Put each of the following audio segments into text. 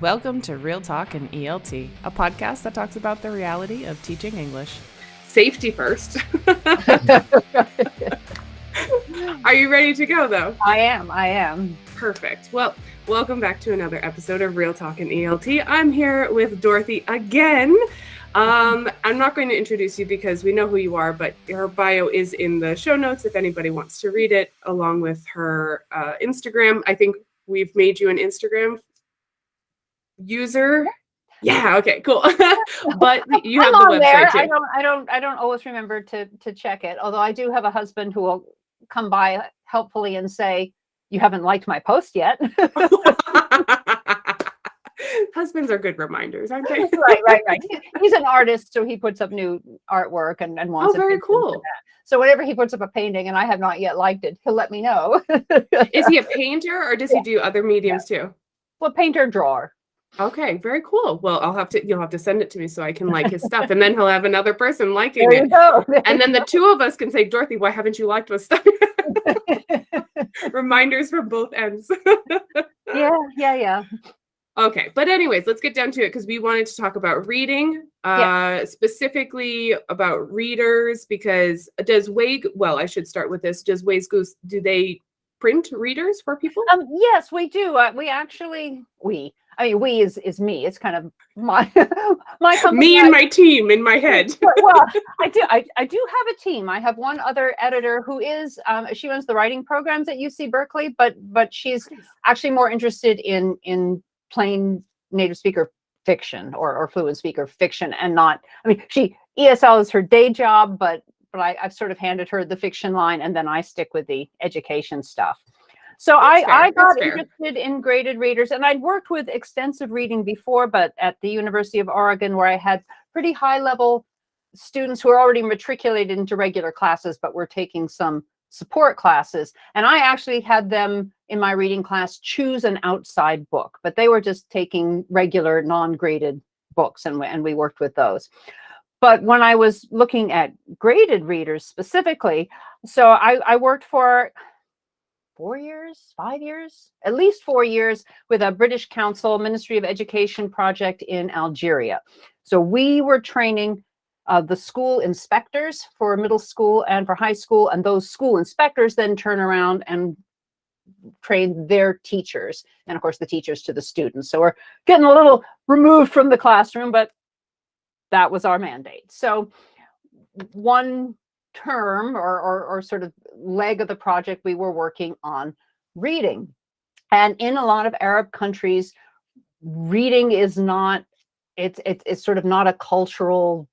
Welcome to Real Talk and ELT, a podcast that talks about the reality of teaching English. Safety first. Are you ready to go, though? I am. Perfect. Well, welcome back to another episode of Real Talk and ELT. I'm here with Dorothy again. I'm not going to introduce you because we know who you are, but her bio is in the show notes if anybody wants to read it, along with her Instagram. I think we've made you an Instagram user. Yeah, okay, cool. But you have the website there. too. I don't always remember to check it. Although I do have a husband who will come by helpfully and say, "You haven't liked my post yet." Husbands are good reminders, aren't they? Right. He's an artist, so he puts up new artwork and wants. Oh, very cool. So whenever he puts up a painting and I have not yet liked it, he'll let me know. Is he a painter or does he do other mediums too? Well, painter, drawer. Okay, very cool. Well, you'll have to send it to me so I can like his stuff, and then he'll have another person liking There you go. And then the two of us can say, Dorothy, why haven't you liked my stuff? Reminders from both ends. Yeah. Okay, but anyways, let's get down to it because we wanted to talk about reading, specifically about readers, because I should start with this. Does Ways Goose, do they print readers for people? Yes, we do. We is me. It's kind of my company. Me and my team in my head. Well, I do have a team. I have one other editor who is she runs the writing programs at UC Berkeley, but she's actually more interested in plain native speaker fiction or fluent speaker fiction, and not. She ESL is her day job, but I've sort of handed her the fiction line, and then I stick with the education stuff. So I got interested in graded readers, and I'd worked with extensive reading before, but at the University of Oregon, where I had pretty high level students who were already matriculated into regular classes, but were taking some support classes. And I actually had them in my reading class choose an outside book, but they were just taking regular non-graded books, and we worked with those. But when I was looking at graded readers specifically, so I worked for 5 years, at least 4 years with a British Council Ministry of Education project in Algeria. So we were training the school inspectors for middle school and for high school, and those school inspectors then turn around and train their teachers, and of course the teachers to the students. So we're getting a little removed from the classroom, but that was our mandate. So one term or sort of leg of the project, we were working on reading. And in a lot of Arab countries, reading is not, it's sort of not a cultural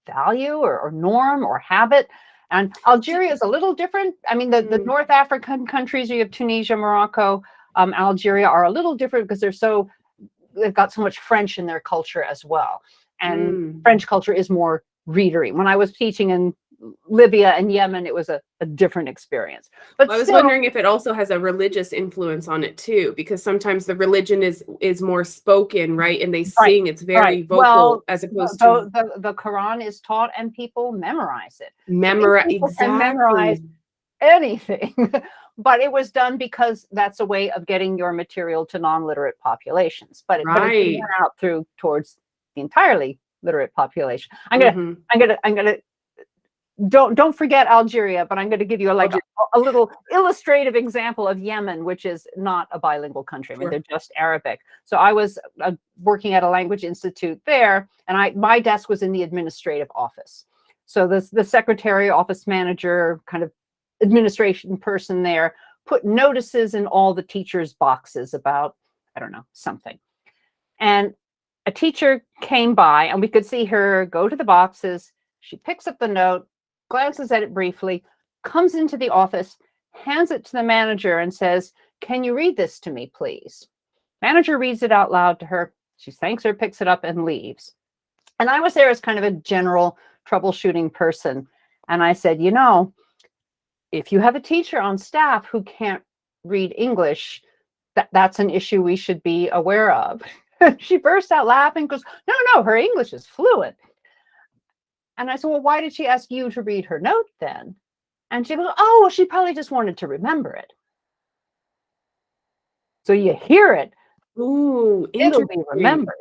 value or norm or habit. And Algeria is a little different. The North African countries, you have Tunisia, Morocco, Algeria, are a little different because they've got so much French in their culture as well. And French culture is more readery. When I was teaching in Libya and Yemen, it was a different experience. But I was wondering if it also has a religious influence on it too, because sometimes the religion is more spoken, right? And they sing, it's very vocal, as opposed to the Quran is taught and people memorize it. Exactly. Can memorize anything. But it was done because that's a way of getting your material to non-literate populations. But it went out towards the entirely literate population. I'm gonna don't forget Algeria, but I'm going to give you a little illustrative example of Yemen, which is not a bilingual country. They're just Arabic. So I was working at a language institute there, and my desk was in the administrative office. So the secretary, office manager, kind of administration person there put notices in all the teachers' boxes about, I don't know, something. And a teacher came by, and we could see her go to the boxes. She picks up the note, glances at it briefly, comes into the office, hands it to the manager and says, "Can you read this to me, please?" Manager reads it out loud to her. She thanks her, picks it up, and leaves. And I was there as kind of a general troubleshooting person. And I said, if you have a teacher on staff who can't read English, that's an issue we should be aware of. She burst out laughing, goes, no, her English is fluent. And I said, well, why did she ask you to read her note then? And she goes, oh, well, she probably just wanted to remember it. So you hear it, Ooh, It'll be interesting. remembered.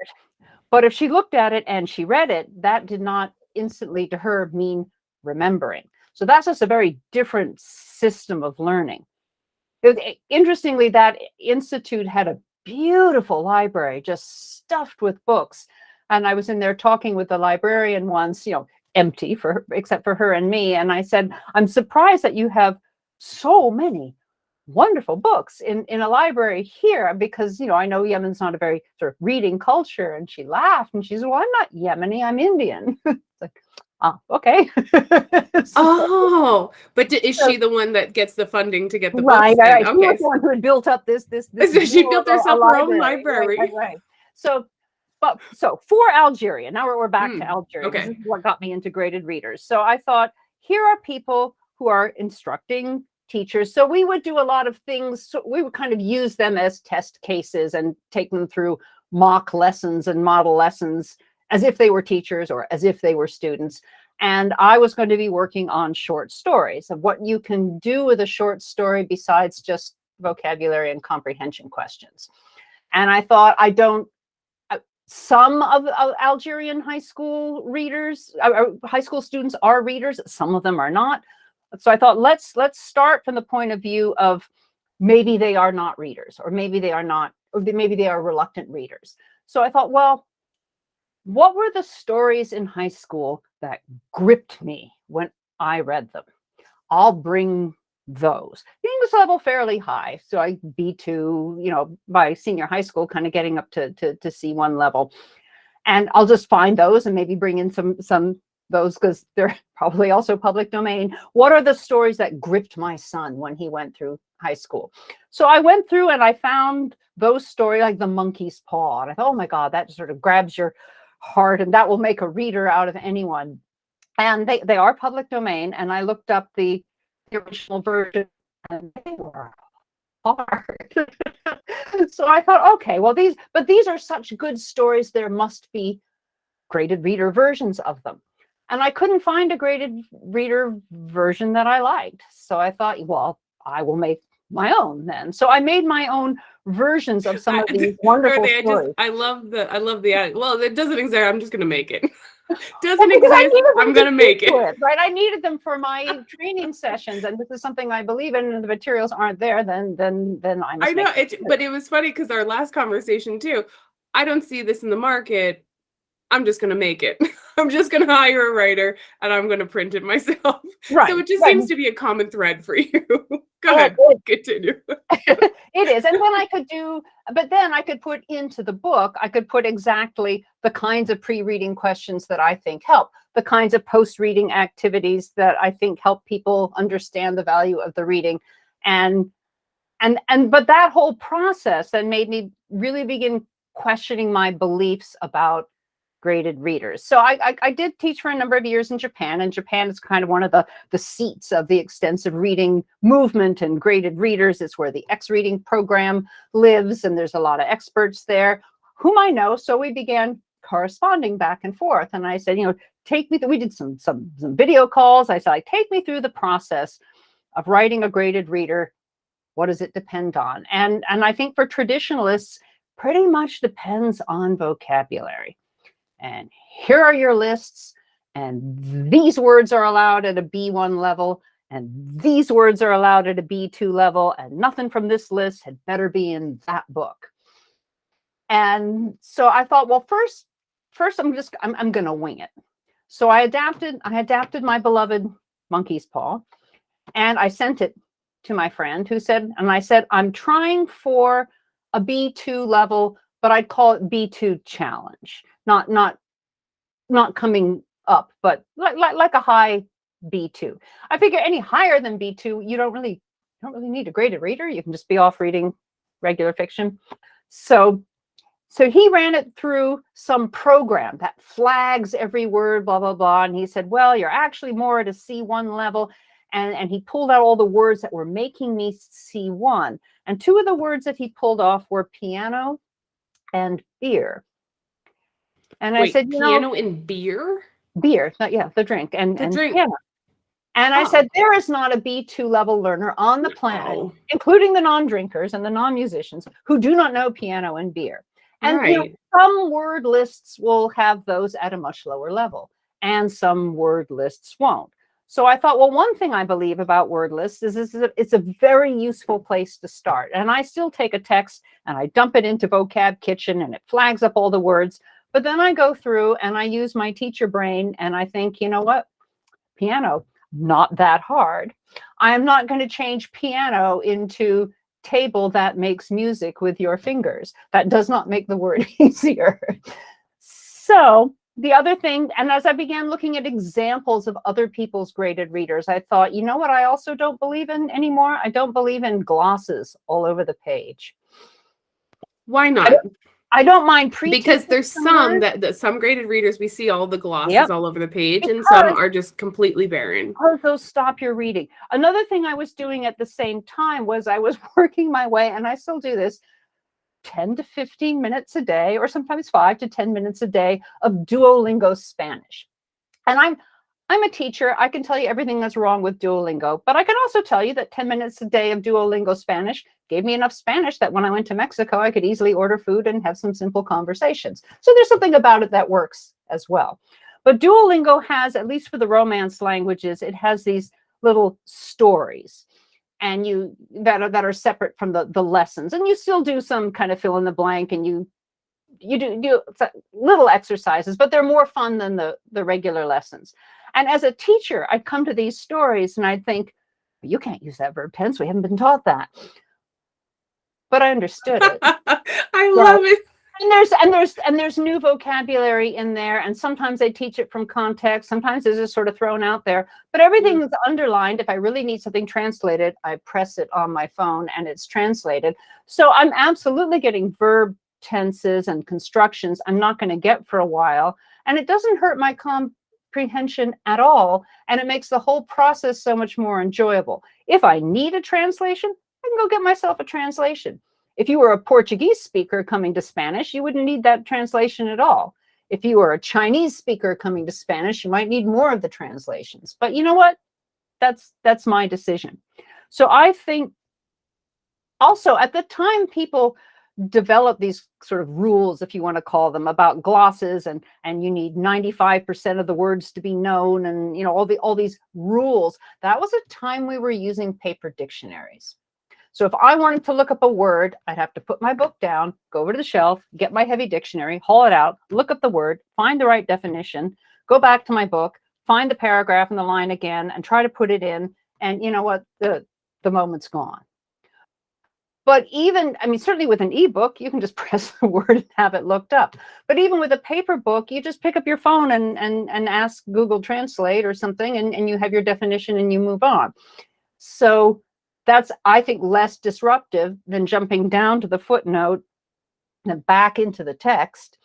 But if she looked at it and she read it, that did not instantly to her mean remembering. So that's just a very different system of learning. Interestingly, that institute had a beautiful library just stuffed with books. And I was in there talking with the librarian once, empty except for her and me. And I said, I'm surprised that you have so many wonderful books in a library here, because I know Yemen's not a very sort of reading culture. And she laughed and she said, well, I'm not Yemeni, I'm Indian. It's like, okay. Oh, but is she the one that gets the funding to get the books Right. then? She Okay. was the one who had built up this So she built herself her own library. library. Right. So for Algeria, now we're back to Algeria, because Okay. this is what got me into graded readers. So I thought, here are people who are instructing teachers. So we would do a lot of things. So we would kind of use them as test cases and take them through mock lessons and model lessons as if they were teachers or as if they were students. And I was going to be working on short stories of what you can do with a short story besides just vocabulary and comprehension questions. And I thought, some of Algerian high school readers, high school students are readers. Some of them are not. So I thought, let's start from the point of view of maybe they are not readers, or maybe they are not, or maybe they are reluctant readers. So I thought, well, what were the stories in high school that gripped me when I read them? I'll bring those. The English level fairly high, so I B2, by senior high school, kind of getting up to C1 level, and I'll just find those and maybe bring in some those, because they're probably also public domain. What are the stories that gripped my son when he went through high school? So I went through and I found those stories, like The Monkey's Paw, and I thought, oh my God, that sort of grabs your heart, and that will make a reader out of anyone. And they are public domain, and I looked up the original version, and they were hard. So I thought, okay, well, these are such good stories, there must be graded reader versions of them. And I couldn't find a graded reader version that I liked. So I thought, well, I will make my own then. So I made my own versions of some of these wonderful stories. I love the, well, it doesn't exist, I'm just going to make it. Doesn't Well, exist, I'm going to make it. Right? I needed them for my training sessions, and this is something I believe in, and the materials aren't there, then I must. I know it, but it was funny because our last conversation too, I don't see this in the market. I'm just going to make it. I'm just going to hire a writer and I'm going to print it myself. Right. So it just seems to be a common thread for you. Go ahead, continue. It is. And then I could put into the book, I could put exactly the kinds of pre-reading questions that I think help, the kinds of post-reading activities that I think help people understand the value of the reading. But that whole process then made me really begin questioning my beliefs about graded readers. So I did teach for a number of years in Japan, and Japan is kind of one of the seats of the extensive reading movement and graded readers. It's where the X reading program lives, and there's a lot of experts there whom I know. So we began corresponding back and forth. And I said, take me through, we did some video calls. I said, take me through the process of writing a graded reader. What does it depend on? And I think for traditionalists, pretty much depends on vocabulary. And here are your lists, and these words are allowed at a B1 level, and these words are allowed at a B2 level, and nothing from this list had better be in that book. And so I thought, well, first I'm going to wing it. So I adapted my beloved Monkey's Paw, and I sent it to my friend who said, I'm trying for a B2 level, but I'd call it B2 challenge. Not coming up, but like a high B2. I figure any higher than B2, you don't really need a graded reader. You can just be off reading regular fiction. So he ran it through some program that flags every word, blah, blah, blah. And he said, well, you're actually more at a C1 level. And he pulled out all the words that were making me C1. And two of the words that he pulled off were piano and beer. And I said, piano and beer? Beer, yeah, the drink, and drink. piano. And I said, there is not a B2 level learner on the planet, including the non-drinkers and the non-musicians, who do not know piano and beer. And you know, some word lists will have those at a much lower level, and some word lists won't. So I thought, well, one thing I believe about word lists is it's a very useful place to start. And I still take a text and I dump it into Vocab Kitchen and it flags up all the words. But then I go through and I use my teacher brain and I think, you know what? Piano, not that hard. I am not going to change piano into table that makes music with your fingers. That does not make the word easier. So the other thing, and as I began looking at examples of other people's graded readers, I thought, you know what I also don't believe in anymore? I don't believe in glosses all over the page. Why not? I don't mind because there's some that some graded readers, we see all the glosses all over the page, and some are just completely barren. Because those stop your reading. Another thing I was doing at the same time was I was working my way, and I still do this, 10 to 15 minutes a day, or sometimes 5 to 10 minutes a day of Duolingo Spanish. And I'm a teacher. I can tell you everything that's wrong with Duolingo, but I can also tell you that 10 minutes a day of Duolingo Spanish gave me enough Spanish that when I went to Mexico, I could easily order food and have some simple conversations. So there's something about it that works as well. But Duolingo has, at least for the Romance languages, it has these little stories and that are separate from the lessons. And you still do some kind of fill in the blank, and you do little exercises, but they're more fun than the regular lessons. And as a teacher, I'd come to these stories and I'd think, you can't use that verb tense. We haven't been taught that. But I understood it. I love it. And there's new vocabulary in there, and sometimes they teach it from context. Sometimes it's just sort of thrown out there. But everything is underlined. If I really need something translated, I press it on my phone and it's translated. So I'm absolutely getting verb tenses and constructions I'm not going to get for a while. And it doesn't hurt my comprehension at all. And it makes the whole process so much more enjoyable. If I need a translation, I can go get myself a translation. If you were a Portuguese speaker coming to Spanish, you wouldn't need that translation at all. If you were a Chinese speaker coming to Spanish, you might need more of the translations. But you know what? That's my decision. So I think also at the time people develop these sort of rules, if you want to call them, about glosses, and you need 95% of the words to be known, and you know all these rules. That was a time we were using paper dictionaries. So if I wanted to look up a word, I'd have to put my book down, go over to the shelf, get my heavy dictionary, haul it out, look up the word, find the right definition, go back to my book, find the paragraph and the line again, and try to put it in. And you know what? The moment's gone. But even, I mean, certainly with an ebook, you can just press the word and have it looked up. But even with a paper book, you just pick up your phone and ask Google Translate or something, and you have your definition and you move on. So that's, I think, less disruptive than jumping down to the footnote and back into the text.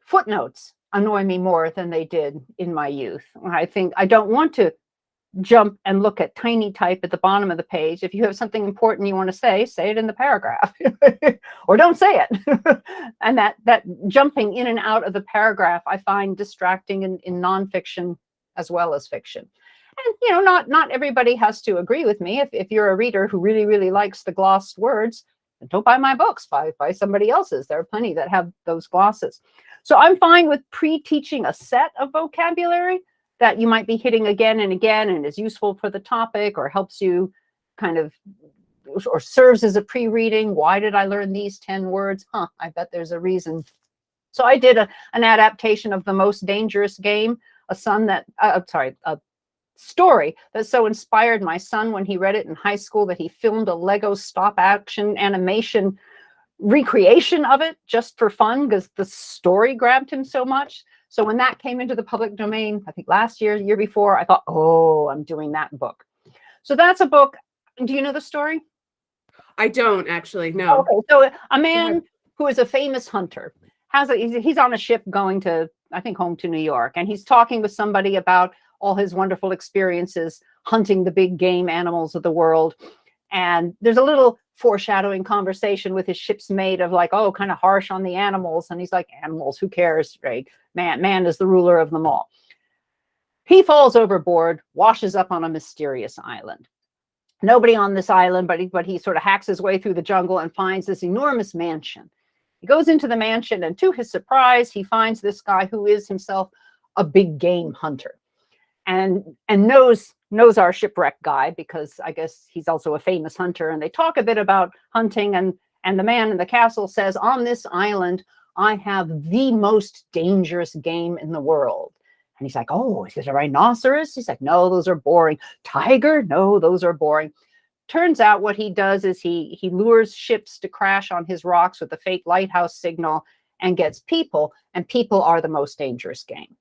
Footnotes annoy me more than they did in my youth. I think I don't want to jump and look at tiny type at the bottom of the page. If you have something important you want to say it in the paragraph or don't say it. And that jumping in and out of the paragraph, I find distracting in nonfiction as well as fiction. And, you know, not everybody has to agree with me. If you're a reader who really, really likes the glossed words, then don't buy my books, buy somebody else's. There are plenty that have those glosses. So I'm fine with pre-teaching a set of vocabulary that you might be hitting again and again and is useful for the topic or helps you kind of, or serves as a pre-reading. Why did I learn these 10 words? I bet there's a reason. So I did an adaptation of The Most Dangerous Game, a story that so inspired my son when he read it in high school that he filmed a Lego stop action animation recreation of it just for fun because the story grabbed him so much. So when that came into the public domain, I think last year, the year before, I thought, oh, I'm doing that book. So that's a book. Do you know the story? I don't actually, no. Okay, so a man who is a famous hunter he's on a ship going to, I think, home to New York, and he's talking with somebody about all his wonderful experiences hunting the big game animals of the world. And there's a little foreshadowing conversation with his ship's mate of like, oh, kind of harsh on the animals. And he's like, animals, who cares, right? Man is the ruler of them all. He falls overboard, washes up on a mysterious island. Nobody on this island, but he sort of hacks his way through the jungle and finds this enormous mansion. He goes into the mansion, and to his surprise, he finds this guy who is himself a big game hunter, and knows our shipwreck guy, because I guess he's also a famous hunter. And they talk a bit about hunting, and the man in the castle says, on this island, I have the most dangerous game in the world. And he's like, oh, is it a rhinoceros? He's like, no, those are boring. Tiger? No, those are boring. Turns out what he does is he lures ships to crash on his rocks with a fake lighthouse signal, and gets people, and people are the most dangerous game.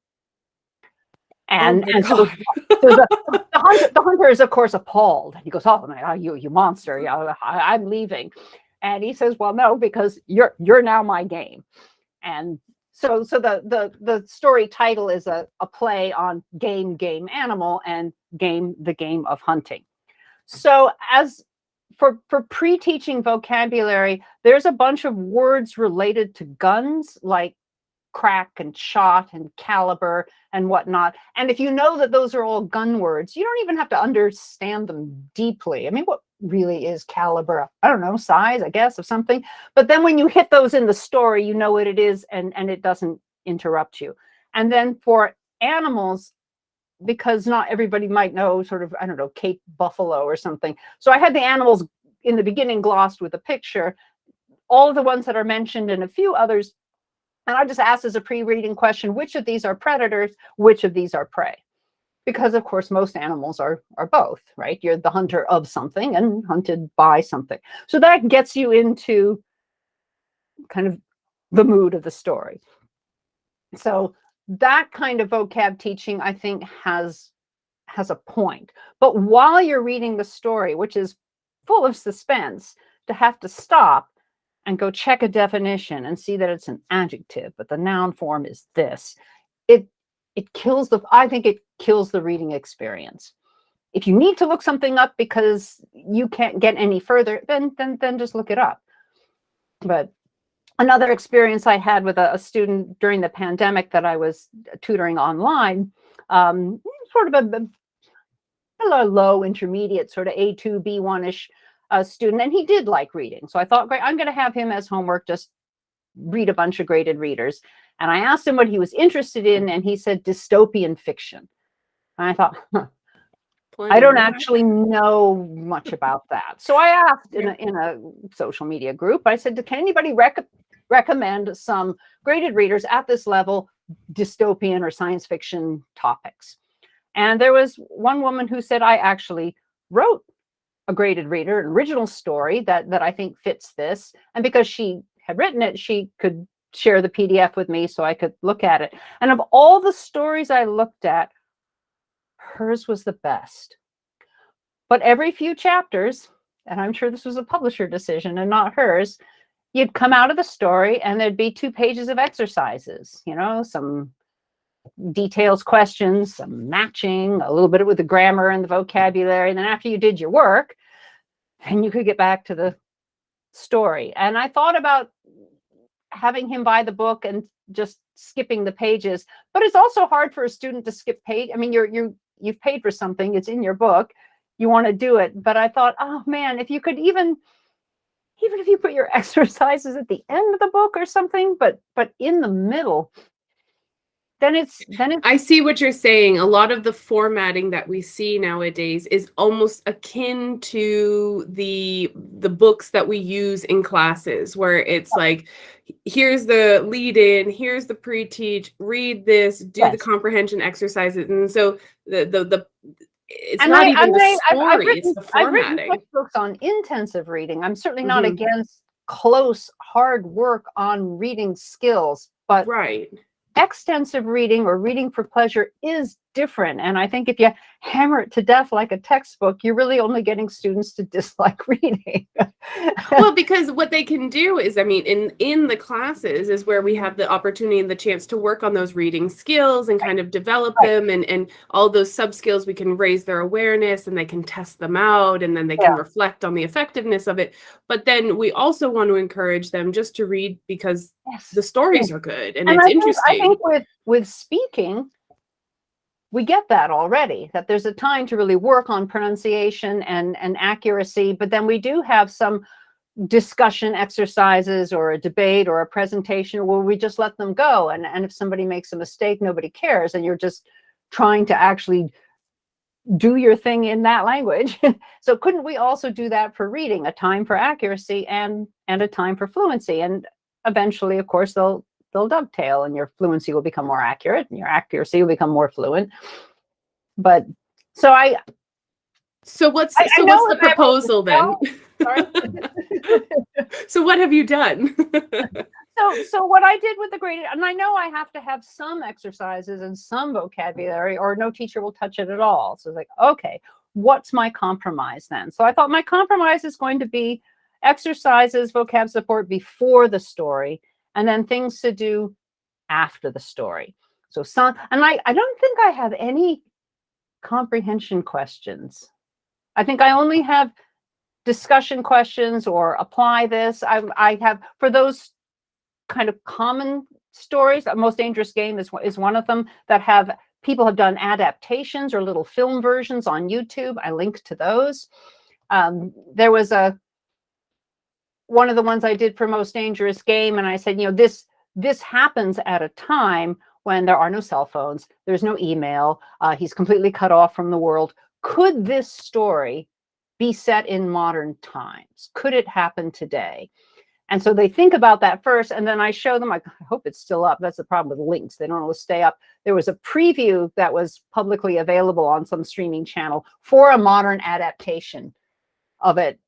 And so the hunter is, of course, appalled. He goes, oh, man, you monster, I'm leaving. And he says, well, no, because you're now my game. And so the story title is a play on game, animal, and game, the game of hunting. So as for pre-teaching vocabulary, there's a bunch of words related to guns, like crack and shot and caliber and whatnot. And if you know that those are all gun words, you don't even have to understand them deeply. I mean, what really is caliber? I don't know, size, I guess, of something. But then when you hit those in the story, you know what it is, and it doesn't interrupt you. And then for animals, because not everybody might know sort of, I don't know, Cape buffalo or something. So I had the animals in the beginning glossed with a picture, all of the ones that are mentioned and a few others. And I just asked as a pre-reading question, which of these are predators, which of these are prey? Because, of course, most animals are both, right? You're the hunter of something and hunted by something. So that gets you into kind of the mood of the story. So that kind of vocab teaching, I think, has a point. But while you're reading the story, which is full of suspense, to have to stop and go check a definition and see that it's an adjective, but the noun form is this, I think it kills the reading experience. If you need to look something up because you can't get any further, then just look it up. But another experience I had with a student during the pandemic that I was tutoring online, sort of a low intermediate, sort of A2, B1-ish student, and he did like reading. So I thought, great, I'm going to have him as homework, just read a bunch of graded readers. And I asked him what he was interested in, and he said dystopian fiction. And I thought, I don't actually know much about that. So I asked in a social media group, I said, can anybody recommend some graded readers at this level, dystopian or science fiction topics? And there was one woman who said, I actually wrote a graded reader, an original story that I think fits this. And because she had written it, she could share the PDF with me so I could look at it. And of all the stories I looked at, hers was the best. But every few chapters, and I'm sure this was a publisher decision and not hers, you'd come out of the story and there'd be 2 pages of exercises, some details questions, some matching, a little bit with the grammar and the vocabulary. And then after you did your work, then you could get back to the story. And I thought about having him buy the book and just skipping the pages, but it's also hard for a student to skip page. I mean, you've paid for something, it's in your book, you want to do it. But I thought, oh man, if you could even if you put your exercises at the end of the book or something, but in the middle, then it's I see what you're saying. A lot of the formatting that we see nowadays is almost akin to the books that we use in classes, where it's like, here's the lead in, here's the pre-teach, read this, do the comprehension exercises. And so it's not even the story, it's the formatting. I've written books on intensive reading. I'm certainly not against close, hard work on reading skills, but extensive reading or reading for pleasure is different. And I think if you hammer it to death like a textbook, you're really only getting students to dislike reading. Well, because what they can do is, I mean, in the classes is where we have the opportunity and the chance to work on those reading skills and kind of develop them, and all those sub skills. We can raise their awareness and they can test them out, and then they can reflect on the effectiveness of it. But then we also want to encourage them just to read because the stories are good and it's interesting. I think with speaking, we get that already, that there's a time to really work on pronunciation and accuracy, but then we do have some discussion exercises or a debate or a presentation where we just let them go. And if somebody makes a mistake, nobody cares. And you're just trying to actually do your thing in that language. So couldn't we also do that for reading, a time for accuracy and a time for fluency? And eventually, of course, they'll dovetail, and your fluency will become more accurate and your accuracy will become more fluent. But so what's the proposal then? Sorry. So what have you done? So what I did with the graded, and I know I have to have some exercises and some vocabulary, or no teacher will touch it at all. So it's like, okay, what's my compromise then? So I thought my compromise is going to be exercises, vocab support before the story, and then things to do after the story. So some, and I don't think I have any comprehension questions. I think I only have discussion questions or apply this. I have, for those kind of common stories, Most Dangerous Game is one of them, that have people have done adaptations or little film versions on YouTube. I linked to those. There was one of the ones I did for Most Dangerous Game, and I said, this happens at a time when there are no cell phones, there's no email, he's completely cut off from the world. Could this story be set in modern times? Could it happen today? And so they think about that first, and then I show them. I hope it's still up. That's the problem with links. They don't always stay up. There was a preview that was publicly available on some streaming channel for a modern adaptation of it,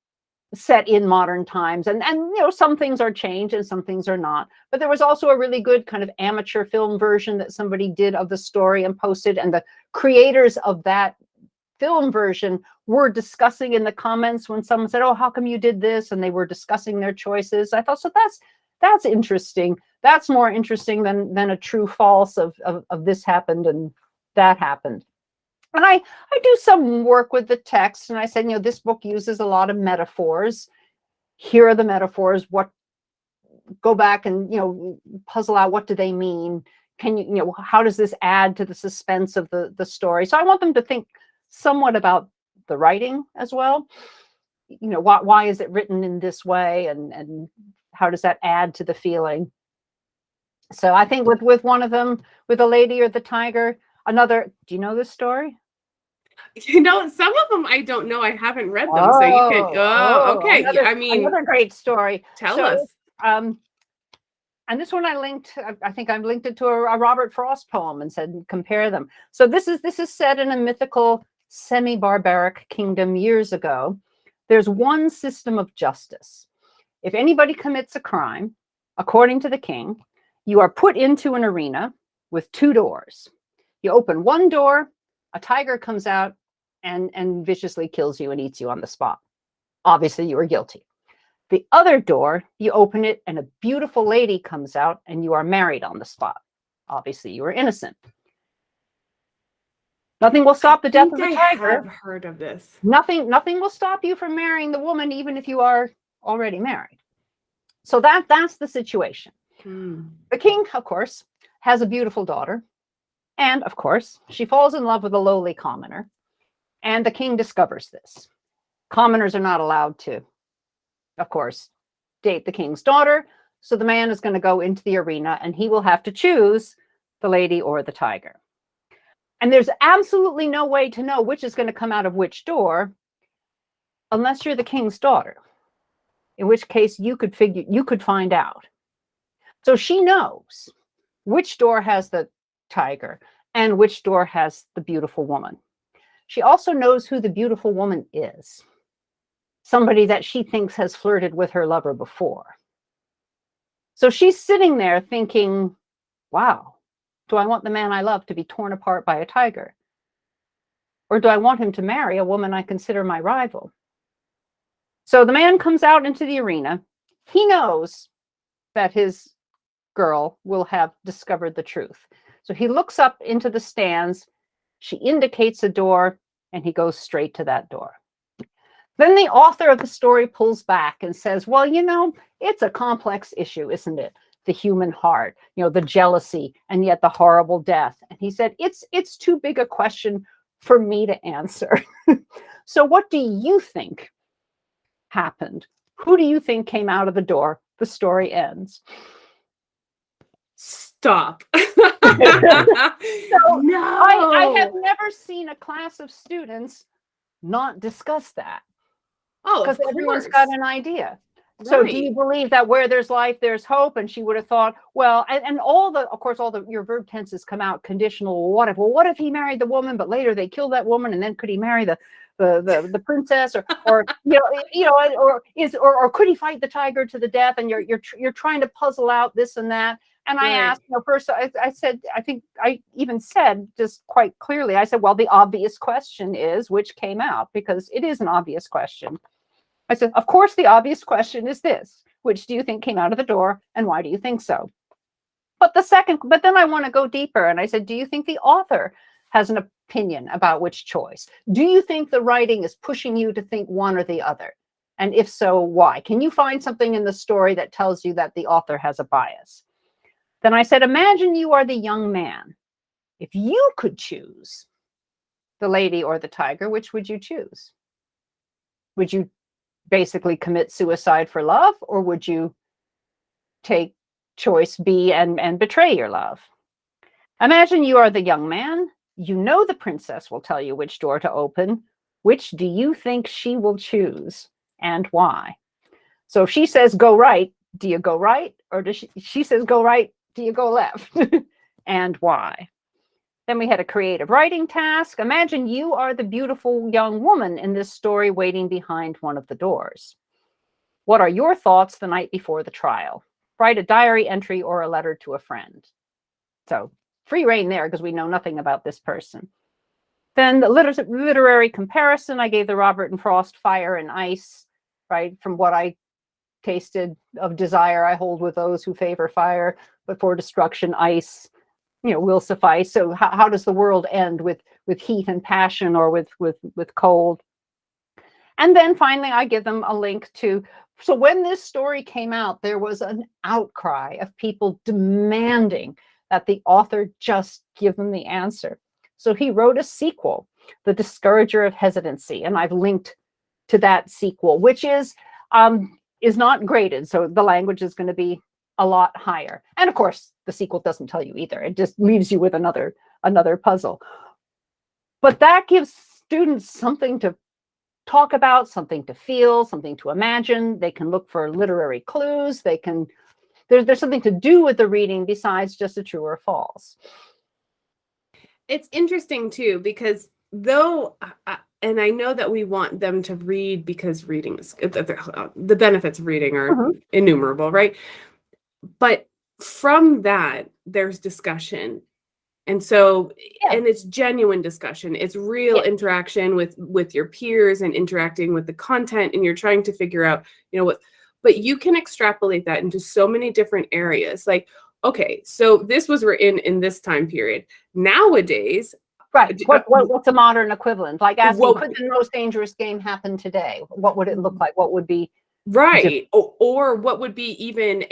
set in modern times. And some things are changed and some things are not. But there was also a really good kind of amateur film version that somebody did of the story and posted. And the creators of that film version were discussing in the comments when someone said, oh, how come you did this? And they were discussing their choices. I thought, so that's interesting. That's more interesting than a true false of this happened and that happened. And I do some work with the text, and I said, this book uses a lot of metaphors. Here are the metaphors. Go back and, puzzle out, what do they mean? Can how does this add to the suspense of the story? So I want them to think somewhat about the writing as well. Why is it written in this way, and how does that add to the feeling? So I think with one of them, with the lady or the tiger, do you know this story? Some of them I don't know. I haven't read them. So you could, okay. Another great story. Tell us. And this one I linked, I think I've linked it to a Robert Frost poem and said, compare them. So this is set in a mythical semi-barbaric kingdom years ago. There's one system of justice. If anybody commits a crime, according to the king, you are put into an arena with two doors. You open one door, a tiger comes out and viciously kills you and eats you on the spot. Obviously, you are guilty. The other door, you open it and a beautiful lady comes out and you are married on the spot. Obviously, you are innocent. Nothing will stop the death of the tiger. I have heard of this. Nothing will stop you from marrying the woman, even if you are already married. So that's the situation. The king, of course, has a beautiful daughter. And of course, she falls in love with a lowly commoner. And the king discovers this. Commoners are not allowed to, of course, date the king's daughter. So the man is going to go into the arena and he will have to choose the lady or the tiger. And there's absolutely no way to know which is going to come out of which door unless you're the king's daughter, in which case you could find out. So she knows which door has the tiger and which door has the beautiful woman. She also knows who the beautiful woman is. Somebody that she thinks has flirted with her lover before. So she's sitting there thinking, wow, do I want the man I love to be torn apart by a tiger? Or do I want him to marry a woman I consider my rival? So the man comes out into the arena. He knows that his girl will have discovered the truth. So he looks up into the stands. She indicates a door, and he goes straight to that door. Then the author of the story pulls back and says, well, it's a complex issue, isn't it? the human heart, the jealousy, and yet the horrible death. And he said, it's too big a question for me to answer. So what do you think happened? Who do you think came out of the door? The story ends. Stop. So No. I have never seen a class of students not discuss that. Oh, because of everyone's course. got an idea. So do you believe that where there's life, there's hope? And she would have thought, well, and of course, your verb tenses come out conditional. What if he married the woman, but later they killed that woman, and then could he marry the princess, or could he fight the tiger to the death? And you're trying to puzzle out this and that. And I asked, first I said, I think I even said just quite clearly, I said, well, the obvious question is which came out, because it is an obvious question. I said, of course, the obvious question is this: which do you think came out of the door, and why do you think so? But then I want to go deeper, and I said, do you think the author has an opinion about which choice? Do you think the writing is pushing you to think one or the other? And if so, why? Can you find something in the story that tells you that the author has a bias? Then I said, imagine you are the young man. If you could choose the lady or the tiger, which would you choose? Would you basically commit suicide for love, or would you take choice B and betray your love? Imagine you are the young man. You know the princess will tell you which door to open. Which do you think she will choose, and why? So if she says go right, do you go right? Or does she says go right, do you go left? And why? Then we had a creative writing task. Imagine you are the beautiful young woman in this story waiting behind one of the doors. What are your thoughts the night before the trial? Write a diary entry or a letter to a friend. So free reign there, because we know nothing about this person. Then the literary comparison, I gave the Robert and Frost Fire and Ice, right? From what I tasted of desire, I hold with those who favor fire, but for destruction, ice will suffice. So how does the world end, with heat and passion, or with cold? And then finally, I give them a link to, so when this story came out, there was an outcry of people demanding that the author just give them the answer. So he wrote a sequel, The Discourager of Hesitancy, and I've linked to that sequel, which is not graded. So the language is going to be a lot higher. And of course, the sequel doesn't tell you either. It just leaves you with another puzzle. But that gives students something to talk about, something to feel, something to imagine. They can look for literary clues. There's something to do with the reading besides just a true or false. It's interesting too, because though, and I know that we want them to read because reading is, the benefits of reading are innumerable, right? But from that, there's discussion. And so, and it's genuine discussion. It's real interaction with your peers and interacting with the content, and you're trying to figure out, but you can extrapolate that into so many different areas. Like, okay, so this was written in this time period. Nowadays, right? What's a modern equivalent? Like asking, could the most dangerous game happen today? What would it look like? What would be right? Or what would be even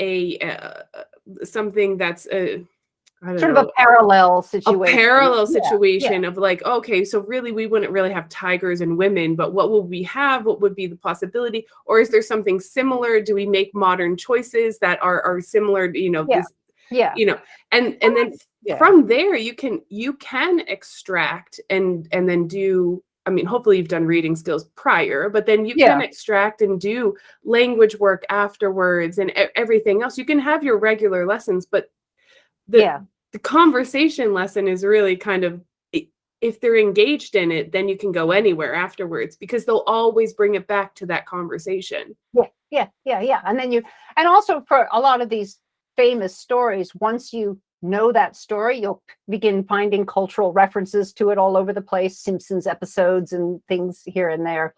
something that's sort of a parallel situation. A parallel situation of like, okay, so really we wouldn't really have tigers and women, but what will we have? What would be the possibility? Or is there something similar? Do we make modern choices that are similar? And then from there you can extract and then do. I mean, hopefully you've done reading skills prior, but then you can extract and do language work afterwards and everything else. You can have your regular lessons, but the conversation lesson is really kind of, if they're engaged in it, then you can go anywhere afterwards, because they'll always bring it back to that conversation. Yeah. And then and also for a lot of these famous stories, once you know that story, you'll begin finding cultural references to it all over the place, Simpsons episodes and things here and there.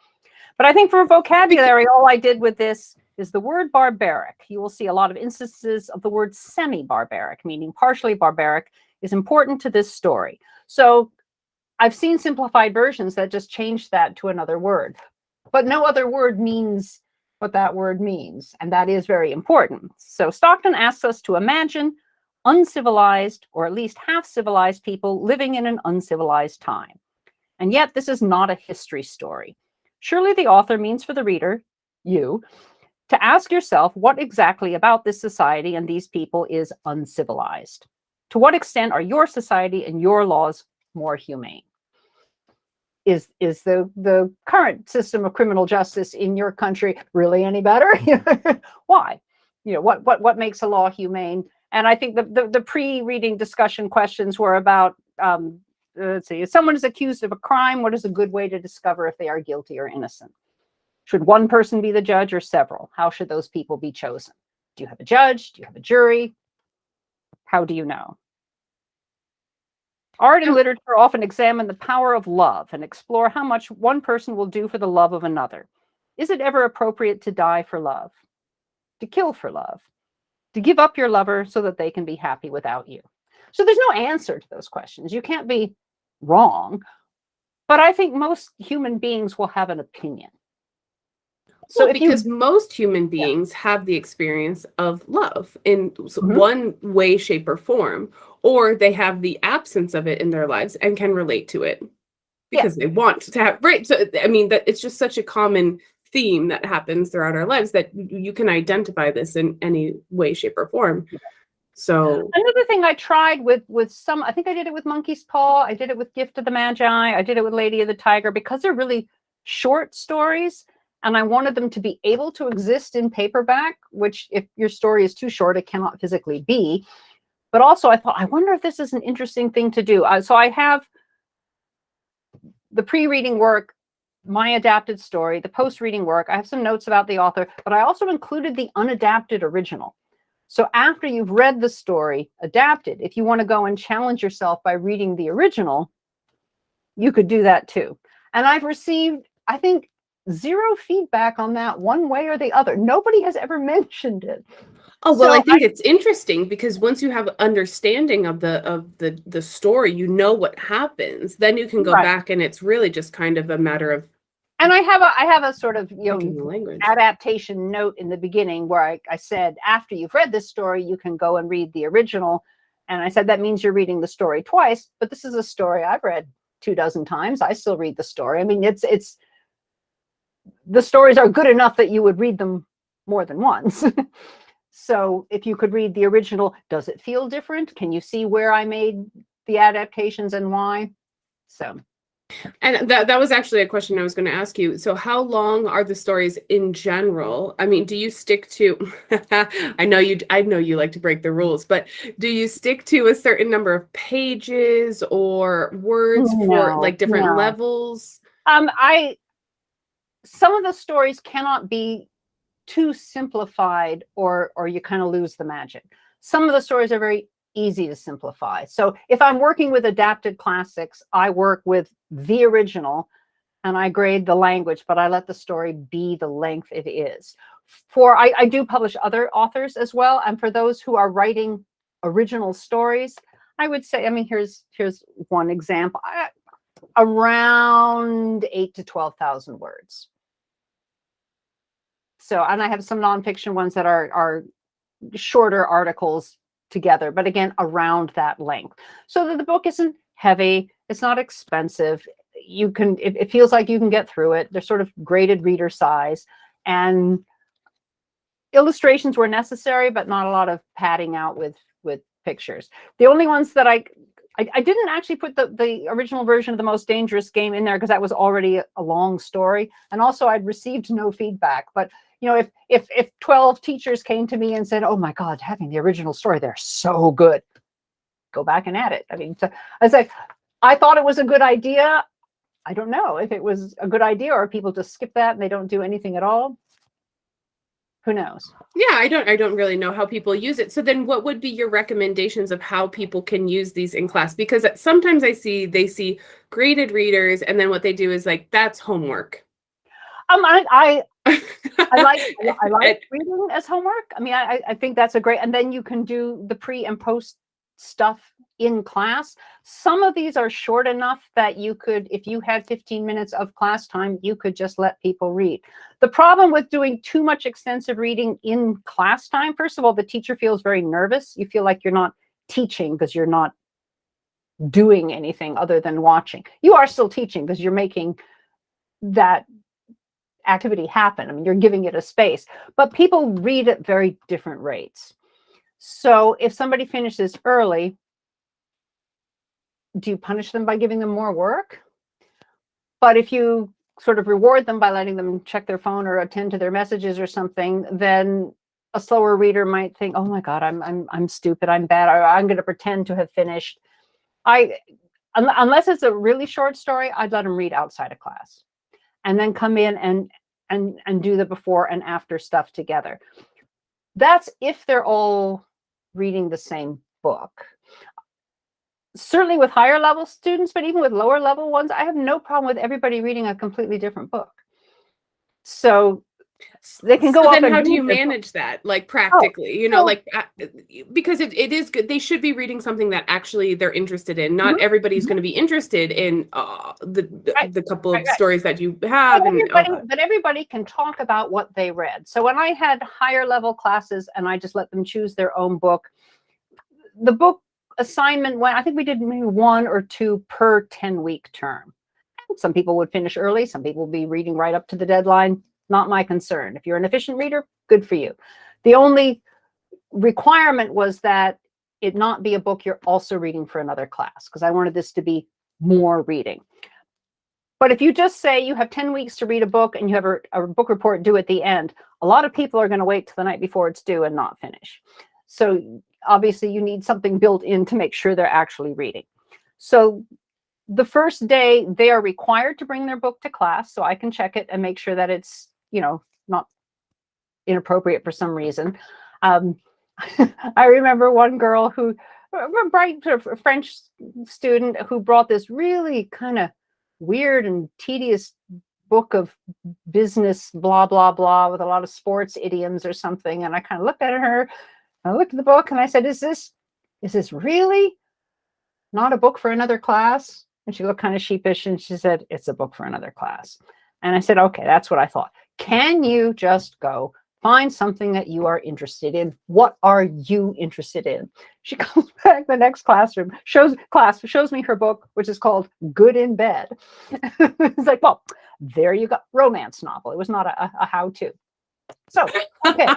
But I think for vocabulary, all I did with this is the word barbaric. You will see a lot of instances of the word semi-barbaric, meaning partially barbaric, is important to this story. So I've seen simplified versions that just change that to another word, but no other word means what that word means, and that is very important. So Stockton asks us to imagine uncivilized, or at least half-civilized people living in an uncivilized time. And yet this is not a history story. Surely the author means for the reader, you, to ask yourself what exactly about this society and these people is uncivilized. To what extent are your society and your laws more humane? Is the current system of criminal justice in your country really any better? Why? What makes a law humane? And I think the pre-reading discussion questions were about, let's see, if someone is accused of a crime, what is a good way to discover if they are guilty or innocent? Should one person be the judge or several? How should those people be chosen? Do you have a judge? Do you have a jury? How do you know? Art and literature often examine the power of love and explore how much one person will do for the love of another. Is it ever appropriate to die for love? To kill for love? To give up your lover so that they can be happy without you? So there's no answer to those questions. You can't be wrong, but I think most human beings will have an opinion. So because most human beings have the experience of love in one way, shape, or form, or they have the absence of it in their lives and can relate to it because they want to have, right? So, I mean, that it's just such a common theme that happens throughout our lives that you can identify this in any way, shape, or form. So another thing I tried with some, I think I did it with Monkey's Paw, I did it with Gift of the Magi, I did it with Lady of the Tiger, because they're really short stories. And I wanted them to be able to exist in paperback, which if your story is too short, it cannot physically be. But also I thought, I wonder if this is an interesting thing to do. So I have the pre-reading work, my adapted story, the post-reading work. I have some notes about the author, but I also included the unadapted original. So after you've read the story adapted, if you want to go and challenge yourself by reading the original, you could do that too. And I've received, I think, zero feedback on that one way or the other. Nobody has ever mentioned it. Oh, well, so I think it's interesting because once you have understanding of the story, you know what happens, then you can go back and it's really just kind of a matter of. And I have a sort of adaptation note in the beginning where I said, after you've read this story, you can go and read the original. And I said, that means you're reading the story twice, but this is a story I've read 24 times. I still read the story. I mean, it's the stories are good enough that you would read them more than once. So if you could read the original, does it feel different? Can you see where I made the adaptations and why? So. And that was actually a question I was going to ask you. So how long are the stories in general? I mean, do you stick to, I know you like to break the rules, but do you stick to a certain number of pages or words for like different levels? Some of the stories cannot be too simplified or you kind of lose the magic. Some of the stories are very easy to simplify. So if I'm working with adapted classics, I work with the original and I grade the language, but I let the story be the length it is. I do publish other authors as well. And for those who are writing original stories, I would say, I mean, here's one example, around 8,000 to 12,000 words. So, and I have some nonfiction ones that are shorter articles together, but again, around that length. So that the book isn't heavy, it's not expensive. You can, it feels like you can get through it. They're sort of graded reader size, and illustrations were necessary, but not a lot of padding out with pictures. The only ones that I didn't actually put the original version of The Most Dangerous Game in there because that was already a long story. And also I'd received no feedback, but you know, if 12 teachers came to me and said, oh my God, having the original story, they're so good, go back and add it. I mean, so I was like, I thought it was a good idea. I don't know if it was a good idea or people just skip that and they don't do anything at all. Who knows? Yeah, I don't really know how people use it. So then what would be your recommendations of how people can use these in class? Because sometimes they see graded readers and then what they do is like, that's homework. I like reading as homework. I mean, I think that's a great, and then you can do the pre and post stuff in class. Some of these are short enough that you could, if you had 15 minutes of class time, you could just let people read. The problem with doing too much extensive reading in class time, first of all, the teacher feels very nervous. You feel like you're not teaching because you're not doing anything other than watching. You are still teaching because you're making that activity happen. I mean, you're giving it a space, but people read at very different rates. So if somebody finishes early, do you punish them by giving them more work? But if you sort of reward them by letting them check their phone or attend to their messages or something, then a slower reader might think, "Oh my God, I'm stupid, I'm bad, I'm going to pretend to have finished." Unless it's a really short story, I'd let them read outside of class, and then come in and do the before and after stuff together. That's if they're all reading the same book. Certainly with higher level students, but even with lower level ones, I have no problem with everybody reading a completely different book. So they can go so up then and how do you manage that, like practically, you know, like because it is good, they should be reading something that actually they're interested in. Not everybody's going to be interested in the couple of stories that you have, but everybody can talk about what they read. So when I had higher level classes and I just let them choose their own book, the book assignment went, I think we did maybe 1 or 2 per 10-week term. Some people would finish early, some people would be reading right up to the deadline. Not my concern. If you're an efficient reader, good for you. The only requirement was that it not be a book you're also reading for another class, because I wanted this to be more reading. But if you just say you have 10 weeks to read a book and you have a book report due at the end, a lot of people are going to wait till the night before it's due and not finish. So obviously you need something built in to make sure they're actually reading. So the first day they are required to bring their book to class, so I can check it and make sure that it's, not inappropriate for some reason. I remember one girl who, a bright French student, who brought this really kind of weird and tedious book of business, blah, blah, blah, with a lot of sports idioms or something. And I kind of looked at her, I looked at the book and I said, is this really not a book for another class? And she looked kind of sheepish and she said, it's a book for another class. And I said, okay, that's what I thought. Can you just go find something that you are interested in? What are you interested in? She comes back the next classroom, shows me her book, which is called Good in Bed. It's like, well, there you go. Romance novel. It was not a how-to. So, okay.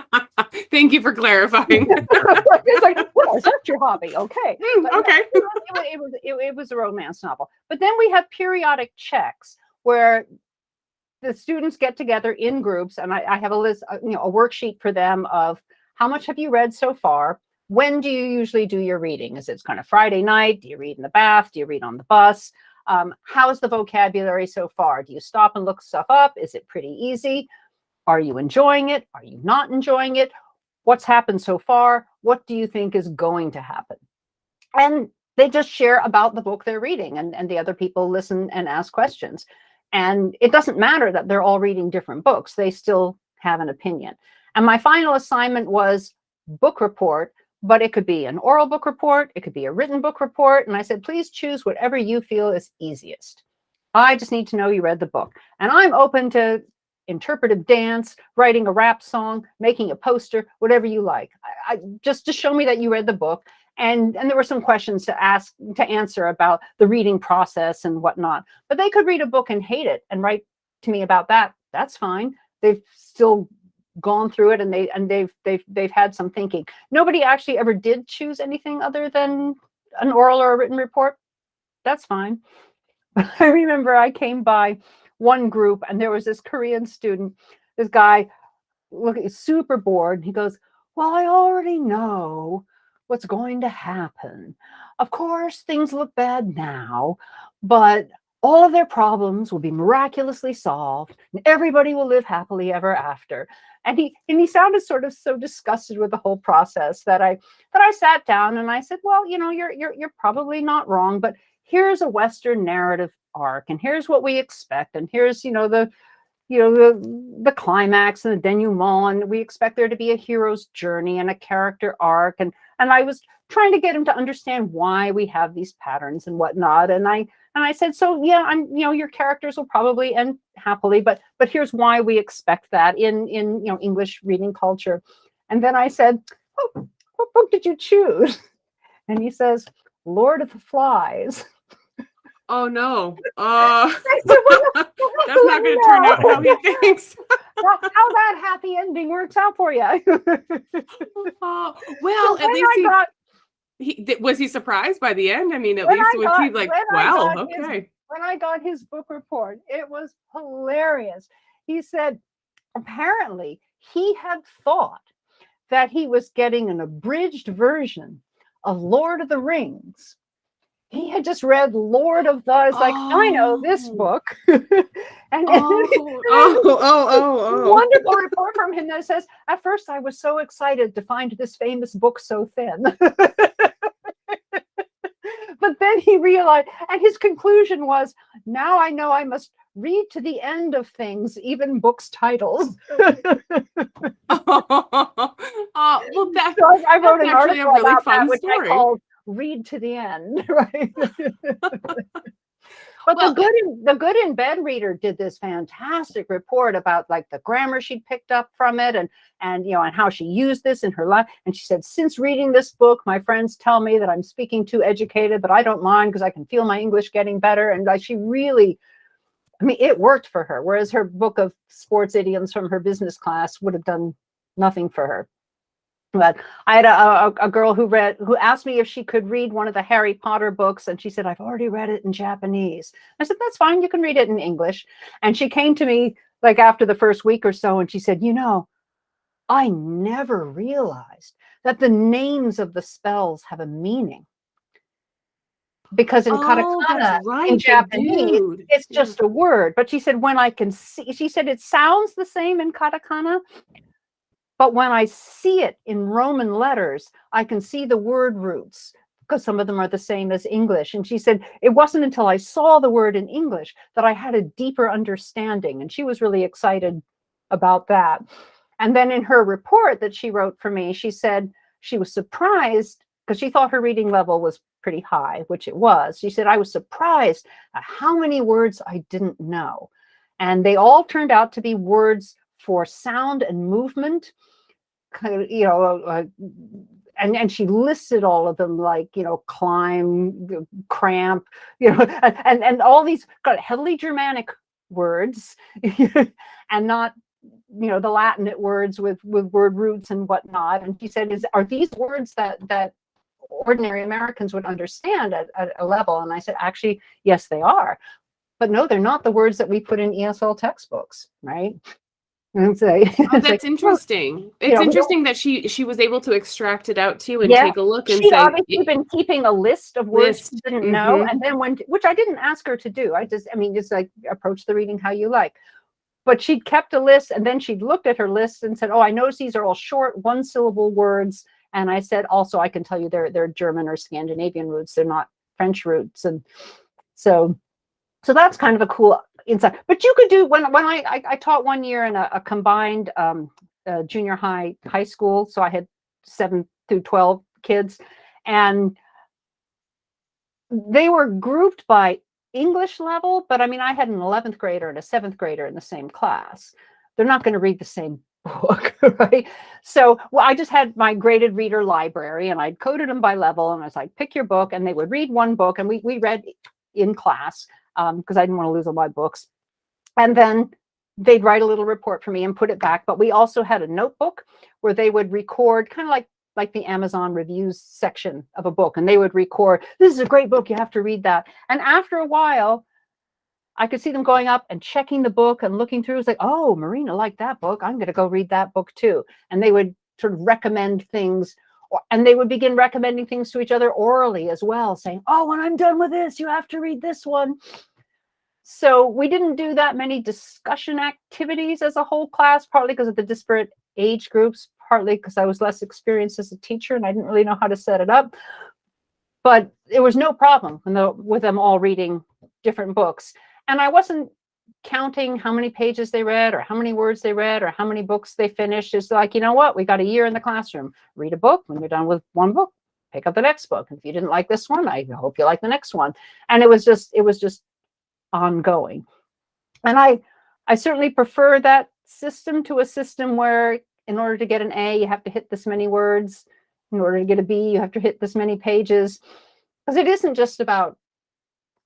Thank you for clarifying. It's like, well, is that your hobby? Okay. Okay. It was a romance novel. But then we have periodic checks where the students get together in groups, and I have a list, a worksheet for them of how much have you read so far? When do you usually do your reading? Is it kind of Friday night? Do you read in the bath? Do you read on the bus? How's the vocabulary so far? Do you stop and look stuff up? Is it pretty easy? Are you enjoying it? Are you not enjoying it? What's happened so far? What do you think is going to happen? And they just share about the book they're reading, and the other people listen and ask questions. And it doesn't matter that they're all reading different books. They still have an opinion. And my final assignment was book report, but it could be an oral book report. It could be a written book report. And I said, please choose whatever you feel is easiest. I just need to know you read the book. And I'm open to interpretive dance, writing a rap song, making a poster, whatever you like. Just to show me that you read the book. And there were some questions to answer about the reading process and whatnot. But they could read a book and hate it and write to me about that. That's fine. They've still gone through it, and they've had some thinking. Nobody actually ever did choose anything other than an oral or a written report. That's fine. I remember I came by one group and there was this Korean student, this guy, looking super bored. He goes, well, I already know what's going to happen. Of course, things look bad now, but all of their problems will be miraculously solved and everybody will live happily ever after. And he sounded sort of so disgusted with the whole process that I sat down and I said, well, you're probably not wrong, but here's a Western narrative arc, and here's what we expect, and here's the climax and the denouement, and we expect there to be a hero's journey and a character arc, and I was trying to get him to understand why we have these patterns and whatnot. And I said, so yeah, your characters will probably end happily, but here's why we expect that in English reading culture. And then I said, oh, what book did you choose? And he says, Lord of the Flies. Oh no. I said, well, that's not going to turn out how he thinks. how that happy ending works out for you. Well, at least was he surprised by the end? I mean, at least was he like, wow, okay. When I got his book report, it was hilarious. He said, apparently, he had thought that he was getting an abridged version of Lord of the Rings. He had just read Lord of the, like, I know this book. Wonderful report from him that says, at first I was so excited to find this famous book so thin. But then he realized, and his conclusion was, now I know I must read to the end of things, even books' titles. Well, so I wrote an article a really about fun that, which story. I called "Read to the End." Right. But the Good in Bed reader did this fantastic report about like the grammar she'd picked up from it and how she used this in her life. And she said, since reading this book, my friends tell me that I'm speaking too educated, but I don't mind because I can feel my English getting better. And like, she really, I mean, it worked for her. Whereas her book of sports idioms from her business class would have done nothing for her. But I had a girl who asked me if she could read one of the Harry Potter books, and she said, I've already read it in Japanese. I said, that's fine, you can read it in English. And she came to me like after the first week or so, and she said, I never realized that the names of the spells have a meaning. Because in katakana, in Japanese, it's just a word. But she said, when I can see, she said, it sounds the same in katakana, but when I see it in Roman letters, I can see the word roots because some of them are the same as English. And she said, it wasn't until I saw the word in English that I had a deeper understanding. And she was really excited about that. And then in her report that she wrote for me, she said she was surprised because she thought her reading level was pretty high, which it was. She said, I was surprised at how many words I didn't know. And they all turned out to be words for sound and movement, and she listed all of them, like, climb, cramp, and all these kind of heavily Germanic words, and not, the Latinate words with word roots and whatnot. And she said, are these words that ordinary Americans would understand at a level? And I said, actually, yes, they are. But no, they're not the words that we put in ESL textbooks, right? That's interesting. It's interesting that she was able to extract it out to you and take a look and she'd obviously been keeping a list of words she didn't know, and then which I didn't ask her to do. Just like approach the reading how you like. But she'd kept a list, and then she'd looked at her list and said, "Oh, I notice these are all short, one-syllable words." And I said, "Also, I can tell you they're German or Scandinavian roots. They're not French roots." And so that's kind of a cool insight. But you could do when I taught one year in a combined junior high school. So I had 7 through 12 kids, and they were grouped by English level. But I mean, I had an 11th grader and a 7th grader in the same class. They're not going to read the same book, right? So I just had my graded reader library, and I'd coded them by level, and I was like, pick your book, and they would read one book, and we read in class. Because I didn't want to lose all my books. And then they'd write a little report for me and put it back. But we also had a notebook where they would record, kind of like the Amazon reviews section of a book. And they would record, this is a great book, you have to read that. And after a while, I could see them going up and checking the book and looking through. It's like, oh, Marina liked that book. I'm going to go read that book too. And they would sort of recommend things. And they would begin recommending things to each other orally as well, saying, oh, when I'm done with this, you have to read this one. So we didn't do that many discussion activities as a whole class, partly because of the disparate age groups, partly because I was less experienced as a teacher and I didn't really know how to set it up. But there was no problem with them all reading different books. And I wasn't counting how many pages they read or how many words they read or how many books they finished. It's like, you know what? We got a year in the classroom. Read a book. When you're done with one book, pick up the next book. If you didn't like this one, I hope you like the next one. And it was just ongoing. And I certainly prefer that system to a system where in order to get an A, you have to hit this many words. In order to get a B, you have to hit this many pages. Because it isn't just about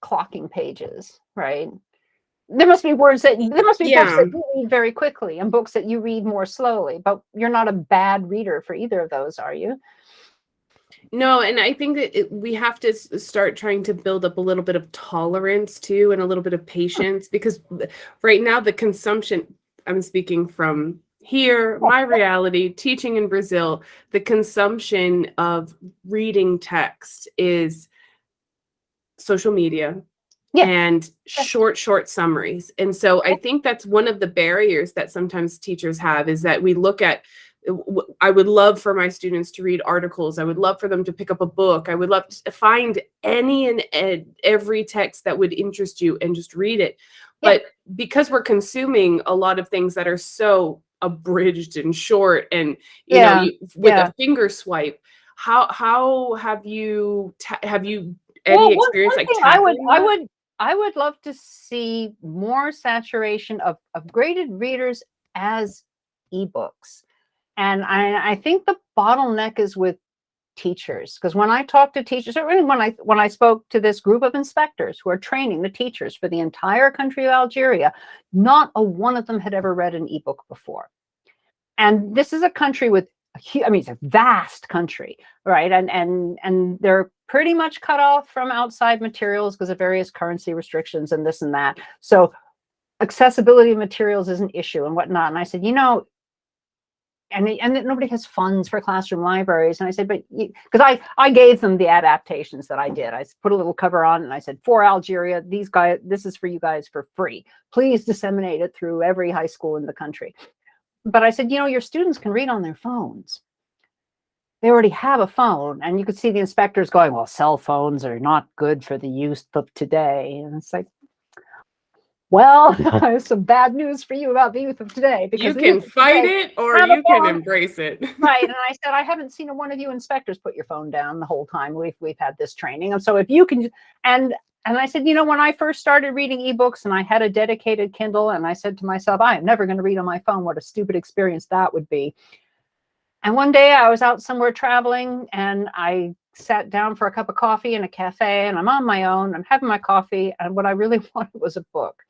clocking pages, right? There must be books that you read very quickly and books that you read more slowly, but you're not a bad reader for either of those, are you? No, and I think that we have to start trying to build up a little bit of tolerance too, and a little bit of patience, because right now the consumption, I'm speaking from here, my reality, teaching in Brazil, the consumption of reading text is social media and short summaries. And so I think that's one of the barriers that sometimes teachers have, is that we look at, I would love for my students to read articles. I would love for them to pick up a book. I would love to find any and every text that would interest you and just read it. But because we're consuming a lot of things that are so abridged and short and, you know, with a finger swipe, how have you any experience like tackling that? I would love to see more saturation of graded readers as ebooks. And I think the bottleneck is with teachers, because when I talk to teachers, or when I spoke to this group of inspectors who are training the teachers for the entire country of Algeria, not a one of them had ever read an ebook before. And this is a country with, I mean, it's a vast country, right? And they're pretty much cut off from outside materials because of various currency restrictions and this and that. So accessibility of materials is an issue and whatnot. And I said, you know, and nobody has funds for classroom libraries. And I said, but because I gave them the adaptations that I did. I put a little cover on and I said, for Algeria, these guys, this is for you guys for free. Please disseminate it through every high school in the country. But I said, you know, your students can read on their phones. They already have a phone. And you could see the inspectors going, well, cell phones are not good for the youth of today. And it's like, well, there's some bad news for you about the youth of today. Because you can fight it or you can embrace it. Right. And I said, I haven't seen one of you inspectors put your phone down the whole time we've had this training. And so if you can, and I said, you know, when I first started reading ebooks and I had a dedicated Kindle, and I said to myself, I am never going to read on my phone. What a stupid experience that would be. And one day I was out somewhere traveling and I sat down for a cup of coffee in a cafe, and I'm on my own. I'm having my coffee. And what I really wanted was a book.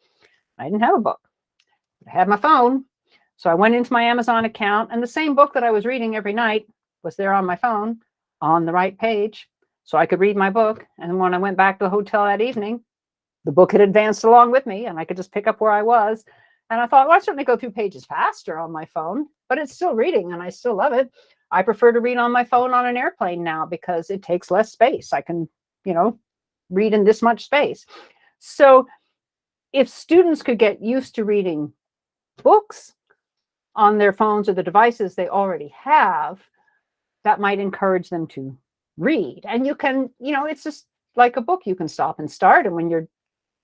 I didn't have a book. I had my phone. So I went into my Amazon account, and the same book that I was reading every night was there on my phone on the right page. So I could read my book. And when I went back to the hotel that evening, the book had advanced along with me and I could just pick up where I was. And I thought, well, I certainly go through pages faster on my phone, but it's still reading and I still love it. I prefer to read on my phone on an airplane now because it takes less space. I can, you know, read in this much space. So if students could get used to reading books on their phones or the devices they already have, that might encourage them to read. And you can, you know, it's just like a book. You can stop and start. And when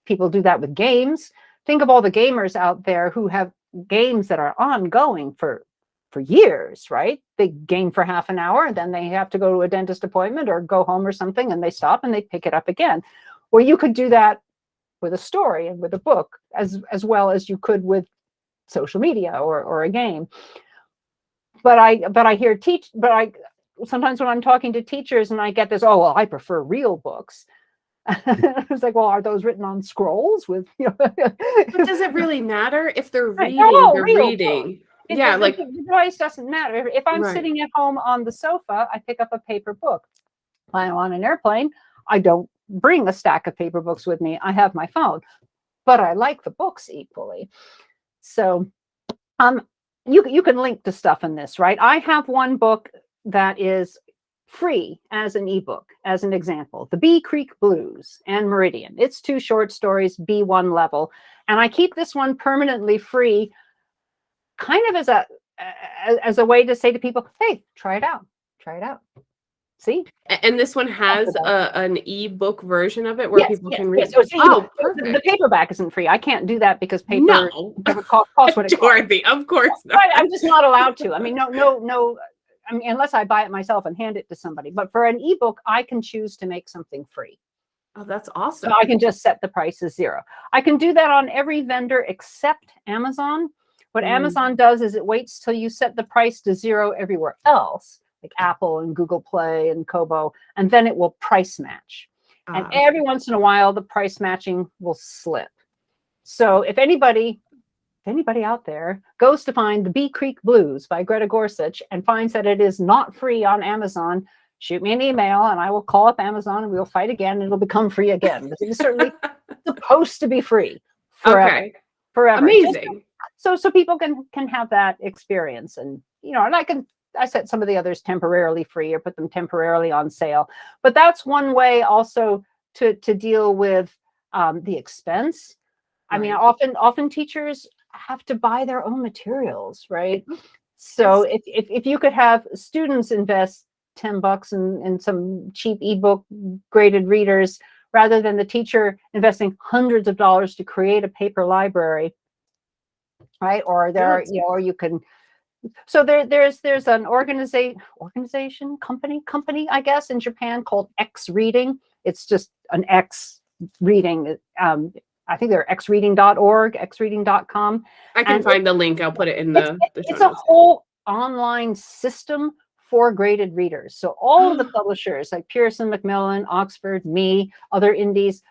people do that with games, think of all the gamers out there who have games that are ongoing for years, right? They game for half an hour and then they have to go to a dentist appointment or go home or something, and they stop and they pick it up again. Or you could do that with a story and with a book as well as you could with social media or a game. But sometimes when I'm talking to teachers and I get this, oh, well, I prefer real books. It's like, well, are those written on scrolls with, you know? But does it really matter if they're reading? No, they're reading. Yeah, like the device doesn't matter. If I'm sitting at home on the sofa, I pick up a paper book. When I'm on an airplane, I don't bring a stack of paper books with me. I have my phone, but I like the books equally. So, you can link to stuff in this, right? I have one book that is free as an ebook, as an example, The Bee Creek Blues and Meridian. It's 2 short stories, B1 level. And I keep this one permanently free, kind of as a way to say to people, hey, try it out. See? And this one has an ebook version of it where people can read. Yes. So perfect. The paperback isn't free. I can't do that because paper costs what it costs. Dorothy, of course not. I'm just not allowed to. I mean, no. I mean, unless I buy it myself and hand it to somebody. But for an ebook, I can choose to make something free. Oh, that's awesome. So I can just set the price as $0. I can do that on every vendor except Amazon. What Amazon does is it waits till you set the price to $0 everywhere else, like Apple and Google Play and Kobo, and then it will price match. And every once in a while, the price matching will slip. So if anybody out there goes to find The Bee Creek Blues by Greta Gorsuch and finds that it is not free on Amazon, shoot me an email and I will call up Amazon and we'll fight again and it'll become free again. But it's certainly supposed to be free forever. Okay. Forever. Amazing. So people can have that experience. And, you know, and I set some of the others temporarily free or put them temporarily on sale. But that's one way also to deal with the expense. I mean, often teachers have to buy their own materials, right? So if you could have students invest $10 in some cheap ebook graded readers, rather than the teacher investing hundreds of dollars to create a paper library, right? Or or you can. So there's an organization company, I guess, in Japan called X Reading. It's just an X Reading. I think they're xreading.org, xreading.com. I can find the link. I'll put it in the It's a whole online system for graded readers. So all of the publishers like Pearson, Macmillan, Oxford, me, other indies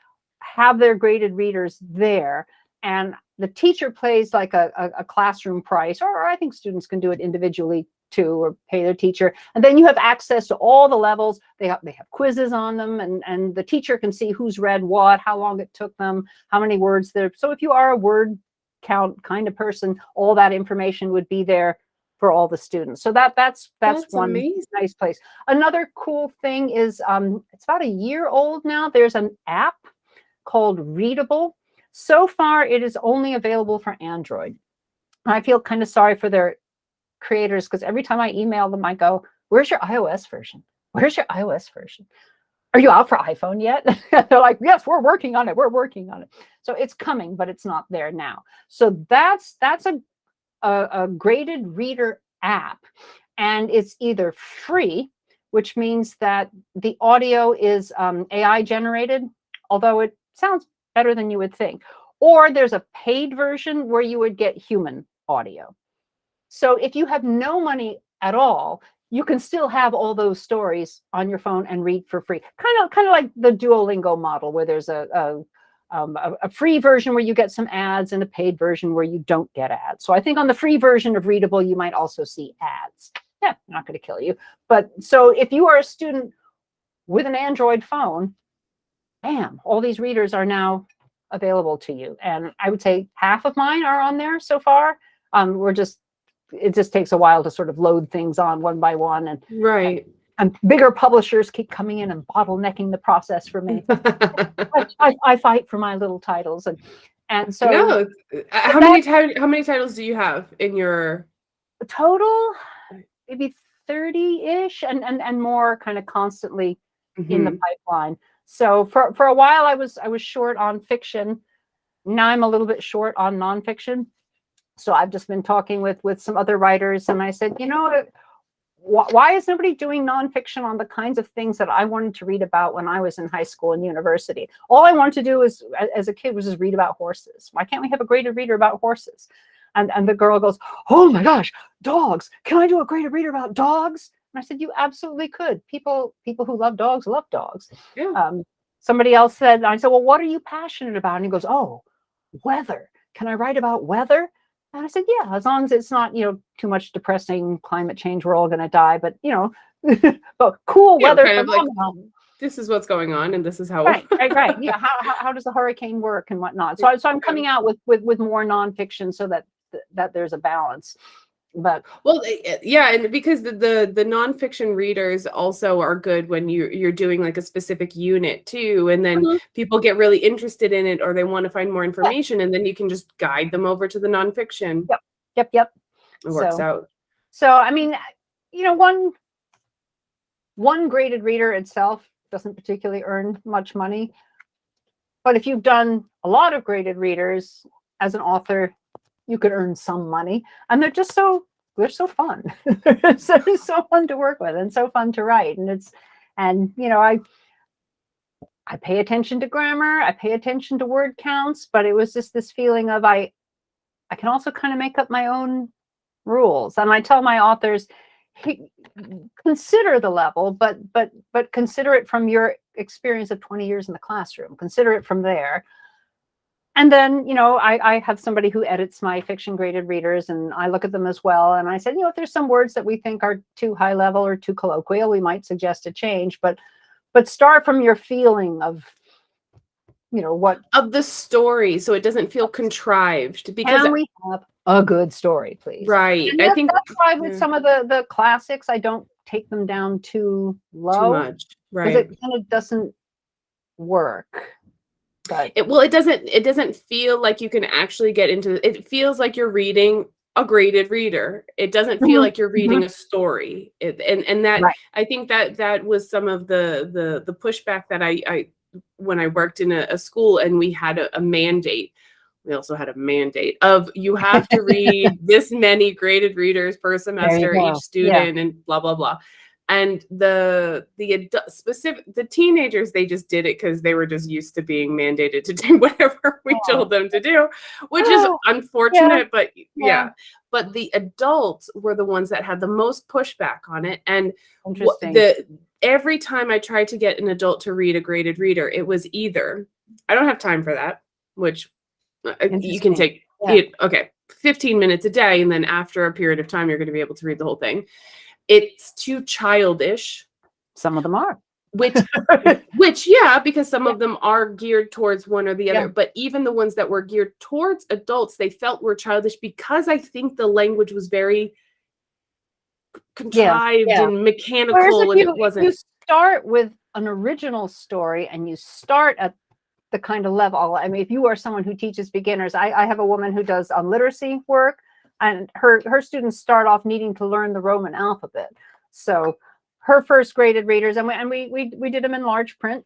have their graded readers there. And the teacher pays like a classroom price, or I think students can do it individually too, or pay their teacher. And then you have access to all the levels. They have quizzes on them, and the teacher can see who's read what, how long it took them, how many words there. So if you are a word count kind of person, all that information would be there for all the students. So that's one amazing. Nice place. Another cool thing is it's about a year old now. There's an app called Readable. So far, it is only available for Android. I feel kind of sorry for their creators because every time I email them, I go, "Where's your iOS version? Where's your iOS version? Are you out for iPhone yet?" They're like, "Yes, we're working on it. We're working on it." So it's coming, but it's not there now. So that's a graded reader app, and it's either free, which means that the audio is AI generated, although it sounds better than you would think, or there's a paid version where you would get human audio. So if you have no money at all, you can still have all those stories on your phone and read for free. Kind of like the Duolingo model, where there's a free version where you get some ads and a paid version where you don't get ads. So I think on the free version of Readable, you might also see ads. Yeah, not going to kill you. But so if you are a student with an Android phone, bam, all these readers are now available to you. And I would say half of mine are on there so far. It just takes a while to sort of load things on one by one. And bigger publishers keep coming in and bottlenecking the process for me. I fight for my little titles, and so. No, how many titles do you have in your total? Maybe 30-ish, and more, kind of constantly in the pipeline. So for a while, I was short on fiction. Now I'm a little bit short on nonfiction. So I've just been talking with some other writers, and I said, you know, why is nobody doing nonfiction on the kinds of things that I wanted to read about when I was in high school and university? All I wanted to do as a kid was just read about horses. Why can't we have a graded reader about horses? And the girl goes, "Oh my gosh, dogs! Can I do a graded reader about dogs?" And I said, "You absolutely could. People who love dogs love dogs." Yeah. Somebody else said, I said, "Well, what are you passionate about?" And he goes, "Oh, weather. Can I write about weather?" And I said, "Yeah, as long as it's not, too much depressing climate change, we're all going to die, but, but cool weather phenomenon. Like, this is what's going on, and this is how." Right. Yeah. How does the hurricane work and whatnot? So I'm coming out with more nonfiction so that there's a balance. But yeah, and because the nonfiction readers also are good when you're doing like a specific unit too, and then people get really interested in it, or they want to find more information, and then you can just guide them over to the nonfiction. Yep. It works out. So I mean, one graded reader itself doesn't particularly earn much money, but if you've done a lot of graded readers as an author, you could earn some money, and they're just so they're so fun. They're so fun to work with and so fun to write. And you know, I pay attention to grammar, I pay attention to word counts, but it was just this feeling of I can also kind of make up my own rules. And I tell my authors, consider the level, but consider it from your experience of 20 years in the classroom. Consider it from there. And then, you know, I have somebody who edits my fiction graded readers, and I look at them as well. And I said, you know, if there's some words that we think are too high level or too colloquial, we might suggest a change. But start from your feeling of, you know, what of the story, so it doesn't feel contrived. Because can we have a good story, please? Right. And I think that's why with some of the classics, I don't take them down too low. too much. Right. Because it kind of doesn't work. But it doesn't feel like you can actually get into it. Feels like you're reading a graded reader. It doesn't feel like you're reading a story. And that right. I think that was some of the pushback that I when I worked in a school and we had a mandate. We also had a mandate of you have to read this many graded readers per semester, each student, and blah blah blah. And the teenagers, they just did it because they were just used to being mandated to do whatever we told them to do, which is unfortunate. But but the adults were the ones that had the most pushback on it. And every time I tried to get an adult to read a graded reader, it was either I don't have time for that, which you can take it 15 minutes a day, and then after a period of time you're going to be able to read the whole thing. It's too childish. Some of them are. Which because some of them are geared towards one or the other. But even the ones that were geared towards adults, they felt were childish because I think the language was very contrived and mechanical, and it wasn't. You start with an original story and you start at the kind of level. I mean, if you are someone who teaches beginners, I have a woman who does literacy work. And her students start off needing to learn the Roman alphabet. So her first graded readers, and we did them in large print.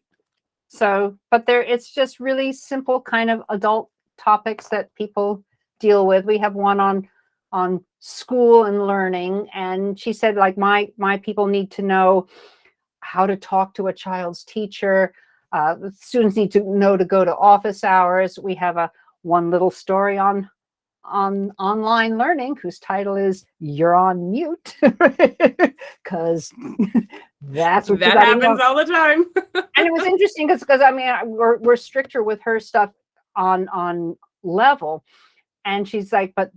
So, but it's just really simple kind of adult topics that people deal with. We have one on school and learning, and she said, like, my people need to know how to talk to a child's teacher. Students need to know to go to office hours. We have one little story on online learning whose title is "You're on Mute," because that's what that happens all the time. And it was interesting because I mean we're stricter with her stuff on level, and she's like, but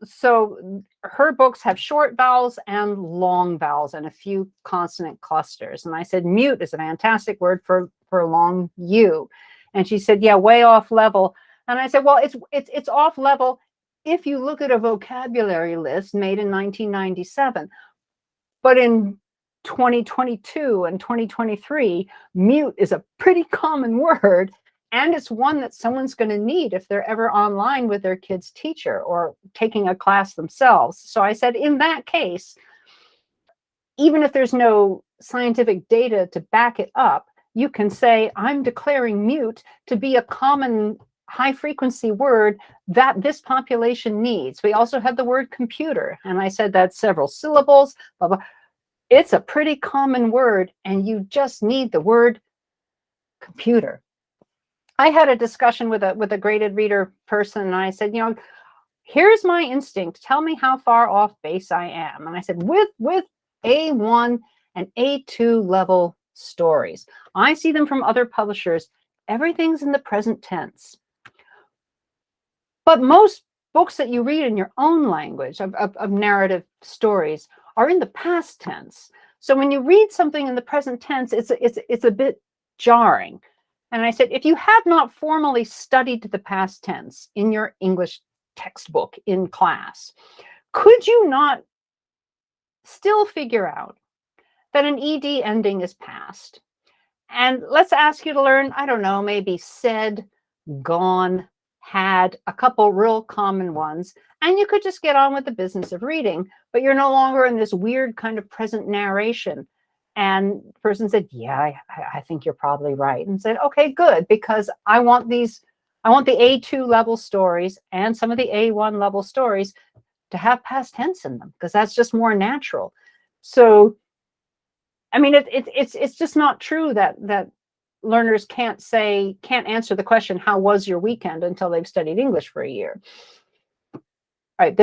so her books have short vowels and long vowels and a few consonant clusters. And I said, mute is a fantastic word for long U, and she said, yeah, way off level. And I said, well, it's off level if you look at a vocabulary list made in 1997, but in 2022 and 2023, mute is a pretty common word, and it's one that someone's going to need if they're ever online with their kid's teacher or taking a class themselves. So I said, in that case, even if there's no scientific data to back it up, you can say, I'm declaring mute to be a common high frequency word that this population needs. We also have the word computer, and I said that's several syllables, blah, blah. It's a pretty common word, and you just need the word computer. I had a discussion with a graded reader person, and I said, you know, here's my instinct. Tell me how far off base I am. And I said, with A1 and A2 level stories, I see them from other publishers. Everything's in the present tense. But most books that you read in your own language of narrative stories are in the past tense. So when you read something in the present tense, it's a bit jarring. And I said, if you have not formally studied the past tense in your English textbook in class, could you not still figure out that an ED ending is past? And let's ask you to learn, I don't know, maybe said, gone, had, a couple real common ones, and you could just get on with the business of reading, but you're no longer in this weird kind of present narration. And the person said, yeah, I think you're probably right. And said, okay, good, because I want the A2 level stories and some of the A1 level stories to have past tense in them because that's just more natural. So, I mean, it's just not true that learners can't answer the question, how was your weekend, until they've studied English for a year. Right.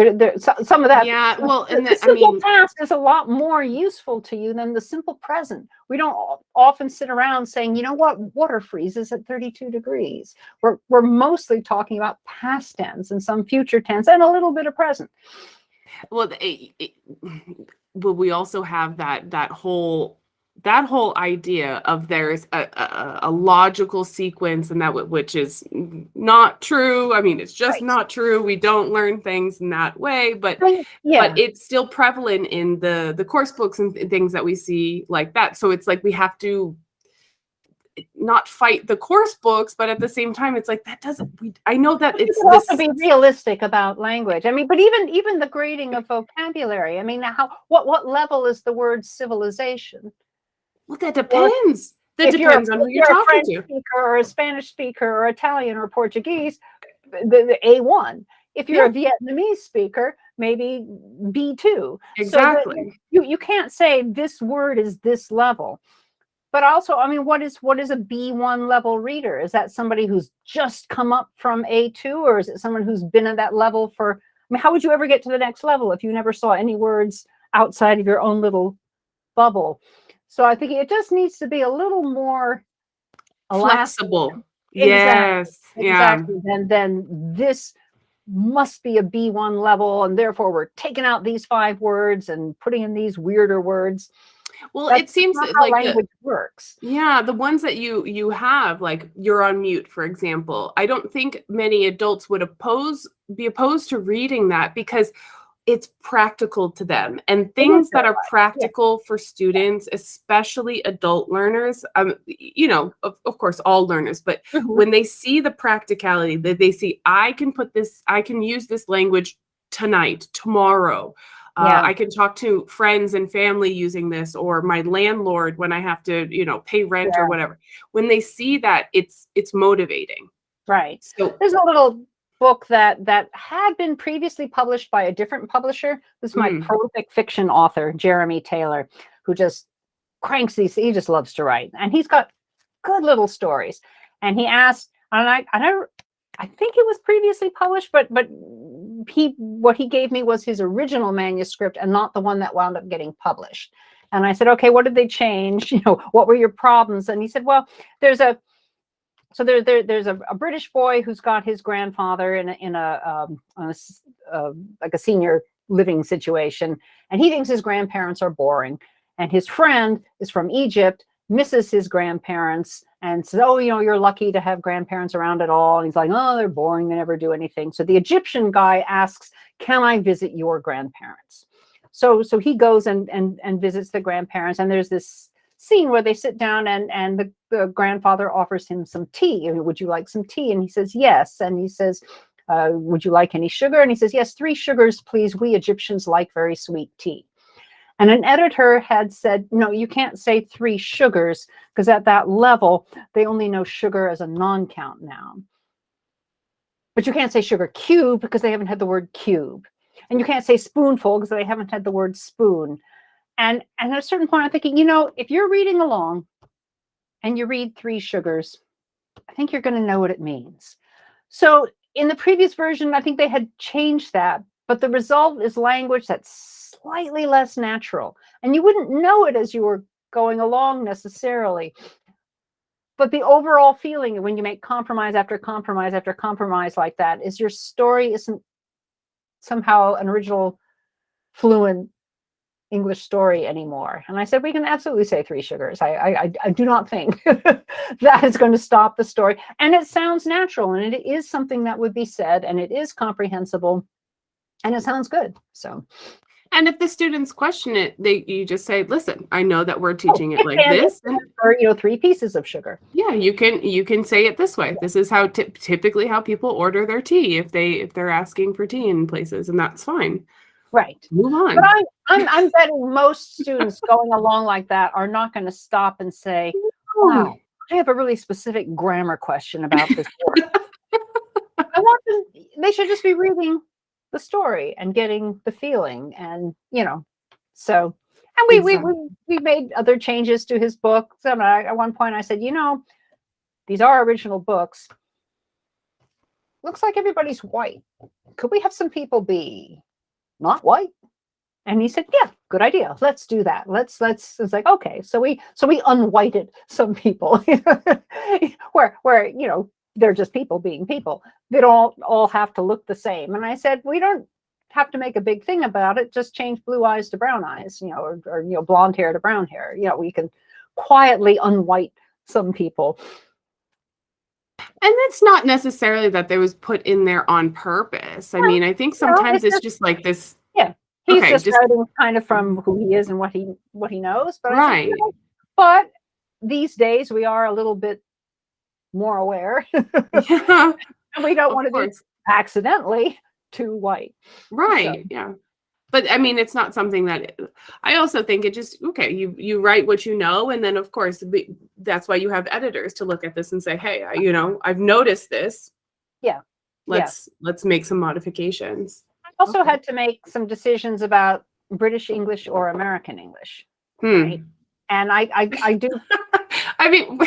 Some of that. Yeah. Well, and the simple past is a lot more useful to you than the simple present. We don't often sit around saying, you know what, water freezes at 32 degrees. We're mostly talking about past tense and some future tense and a little bit of present. Well, we also have that whole idea of there's a logical sequence, and that which is not true. I mean, it's just not true. We don't learn things in that way, but it's still prevalent in the course books and things that we see like that. So it's like we have to not fight the course books, but at the same time, it's like that doesn't. I know that it's also be realistic about language. I mean, but even the grading of vocabulary. I mean, what level is the word civilization? Well, that depends. That depends on who you're talking to. Speaker or a Spanish speaker or Italian or Portuguese, the A1. If you're a Vietnamese speaker, maybe B2. Exactly. So you can't say this word is this level. But also, I mean, what is a B1 level reader? Is that somebody who's just come up from A2, or is it someone who's been at that level for? I mean, how would you ever get to the next level if you never saw any words outside of your own little bubble? So I think it just needs to be a little more flexible. Yes. Exactly. Then this must be a B1 level, and therefore we're taking out these 5 words and putting in these weirder words. Well, it seems like language works. Yeah, the ones that you have, like you're on mute, for example. I don't think many adults would be opposed to reading that because it's practical to them, and things that are practical for students, especially adult learners. You know, of course, all learners, but when they see the practicality, that they see, I can use this language tonight, tomorrow. I can talk to friends and family using this, or my landlord when I have to, pay rent or whatever. When they see that, it's motivating. Right. So there's a little book that had been previously published by a different publisher. This is my prolific fiction author, Jeremy Taylor, who just cranks these. He just loves to write, and he's got good little stories. And he asked, and I think it was previously published, but what he gave me was his original manuscript and not the one that wound up getting published. And I said, okay, what did they change? What were your problems? And he said, well, there's a British boy who's got his grandfather in a like a senior living situation, and he thinks his grandparents are boring. And his friend is from Egypt, misses his grandparents, and says, oh, you're lucky to have grandparents around at all. And he's like, oh, they're boring. They never do anything. So the Egyptian guy asks, can I visit your grandparents? So he goes and visits the grandparents. And there's this scene where they sit down and the grandfather offers him some tea. Would you like some tea? And he says, yes. And he says, would you like any sugar? And he says, yes, 3 sugars, please. We Egyptians like very sweet tea. And an editor had said, no, you can't say 3 sugars, because at that level, they only know sugar as a non-count noun. But you can't say sugar cube because they haven't had the word cube. And you can't say spoonful because they haven't had the word spoon. And at a certain point, I'm thinking, if you're reading along and you read 3 sugars, I think you're going to know what it means. So in the previous version, I think they had changed that. But the result is language that's slightly less natural. And you wouldn't know it as you were going along necessarily. But the overall feeling when you make compromise after compromise after compromise like that is your story isn't somehow an original fluent English story anymore. And I said, we can absolutely say 3 sugars. I do not think that is going to stop the story. And it sounds natural, and it is something that would be said, and it is comprehensible, and it sounds good. So. And if the students question it, you just say, listen, I know that we're teaching it like this. Or 3 pieces of sugar. Yeah, you can say it this way. This is how typically how people order their tea if they're asking for tea in places, and that's fine. Right. Move on. But I'm betting most students going along like that are not going to stop and say, wow, I have a really specific grammar question about this word. They should just be reading the story and getting the feeling, and so. And we made other changes to his book. So at one point I said, these are original books. Looks like everybody's white. Could we have some people be not white? And he said, yeah, good idea. Let's do that. Let's it's like, okay. So we unwhited some people where they're just people being people. They don't all have to look the same. And I said, we don't have to make a big thing about it. Just change blue eyes to brown eyes, or blonde hair to brown hair. We can quietly unwhite some people. And that's not necessarily that they was put in there on purpose. I mean, I think sometimes it's just like this. Yeah, he's just writing kind of from who he is and what he knows. But right. But these days we are a little bit more aware. Yeah. And we don't want to be accidentally too white. Right. So. Yeah. But I mean, it's not something that I also think it just, okay, you write what you know. And then of course, that's why you have editors to look at this and say, hey, I've noticed this. Yeah. Let's make some modifications. I also had to make some decisions about British English or American English. Right? And I do. I mean,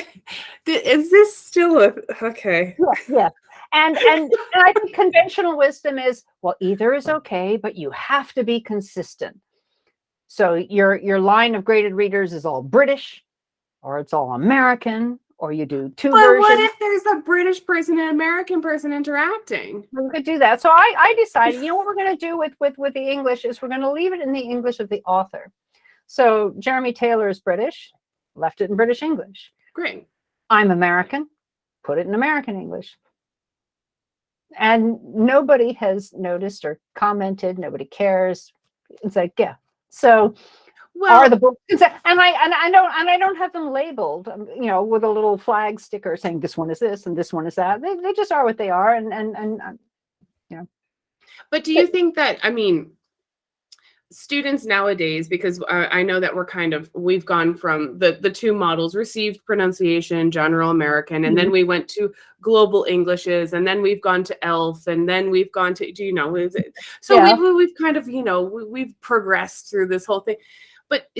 is this still okay? Yeah. And I think conventional wisdom is, well, either is okay, but you have to be consistent. So your line of graded readers is all British, or it's all American, or you do two versions. But what if there's a British person and an American person interacting? We could do that. So I decided, what we're going to do with the English is we're going to leave it in the English of the author. So Jeremy Taylor is British, left it in British English. Great. I'm American, put it in American English. And nobody has noticed or commented. Nobody cares. It's like, yeah. So, are the books? And I don't have them labeled, with a little flag sticker saying this one is this and this one is that. They just are what they are, and. But do you think that, I mean, students nowadays, because I know that we've gone from the two models, received pronunciation, general American, and then we went to global Englishes, and then we've gone to ELF, and then we've gone to, we've kind of, we've progressed through this whole thing. But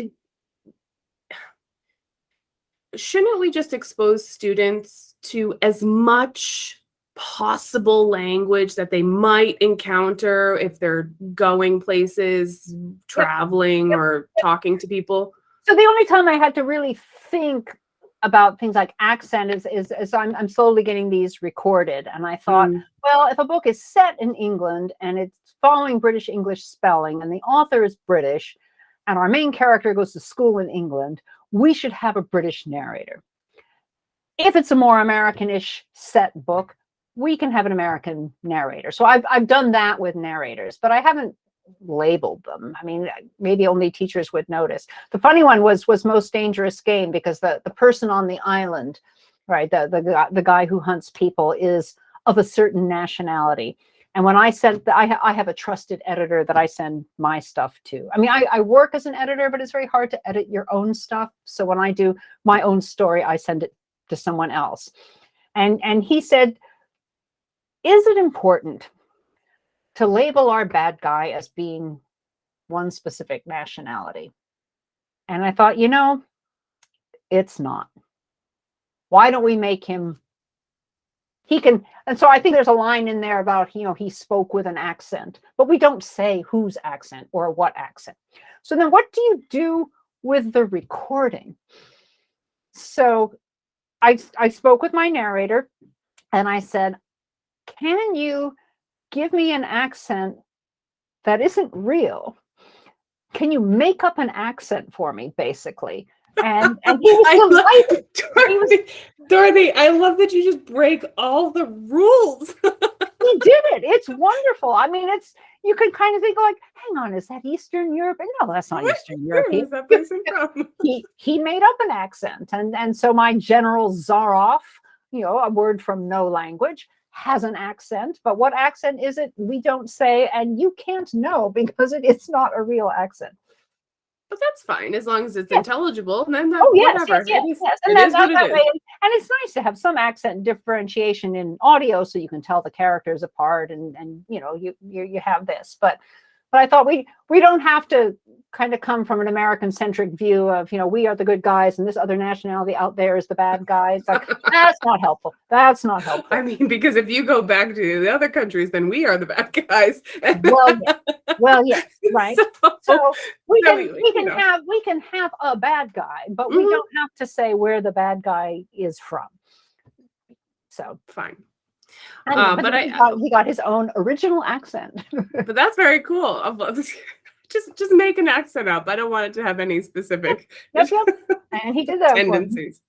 shouldn't we just expose students to as much possible language that they might encounter if they're going places, traveling, or talking to people? So the only time I had to really think about things like accent is I'm slowly getting these recorded, and I thought, well, if a book is set in England and it's following British English spelling, and the author is British, and our main character goes to school in England, we should have a British narrator. If it's a more Americanish set book, we can have an American narrator. So I've done that with narrators, but I haven't labeled them. I mean, maybe only teachers would notice. The funny one was Most Dangerous Game, because the person on the island, right, the guy who hunts people is of a certain nationality. And when I said that, I have a trusted editor that I send my stuff to. I mean, I work as an editor, but it's very hard to edit your own stuff. So when I do my own story, I send it to someone else. And he said, is it important to label our bad guy as being one specific nationality? And I thought, it's not. Why don't we make him, and so I think there's a line in there about, he spoke with an accent, but we don't say whose accent or what accent. So then what do you do with the recording? So I spoke with my narrator and I said, can you give me an accent that isn't real? Can you make up an accent for me, basically? And he was delighted. Dorothy, I love that you just break all the rules. He did it. It's wonderful. I mean, you could kind of think like, hang on, is that Eastern Europe? No, that's not Eastern Europe. Where is that person from? He made up an accent. And so my General Zaroff, a word from no language, has an accent, but what accent is it? We don't say, and you can't know because it's not a real accent. But that's fine as long as it's intelligible. And then Oh yes, whatever. yes. And It is that what it way, is. and it's nice to have some accent differentiation in audio, so you can tell the characters apart, and you have this. But I thought we don't have to kind of come from an American centric view of we are the good guys and this other nationality out there is the bad guys. Like, that's not helpful. That's not helpful. I mean, because if you go back to the other countries, then we are the bad guys. Well, yes, right. So we can have a bad guy, but we don't have to say where the bad guy is from. So fine. But he got his own original accent. But that's very cool. Just make an accent up. I don't want it to have any specific Yep. And he did that tendencies.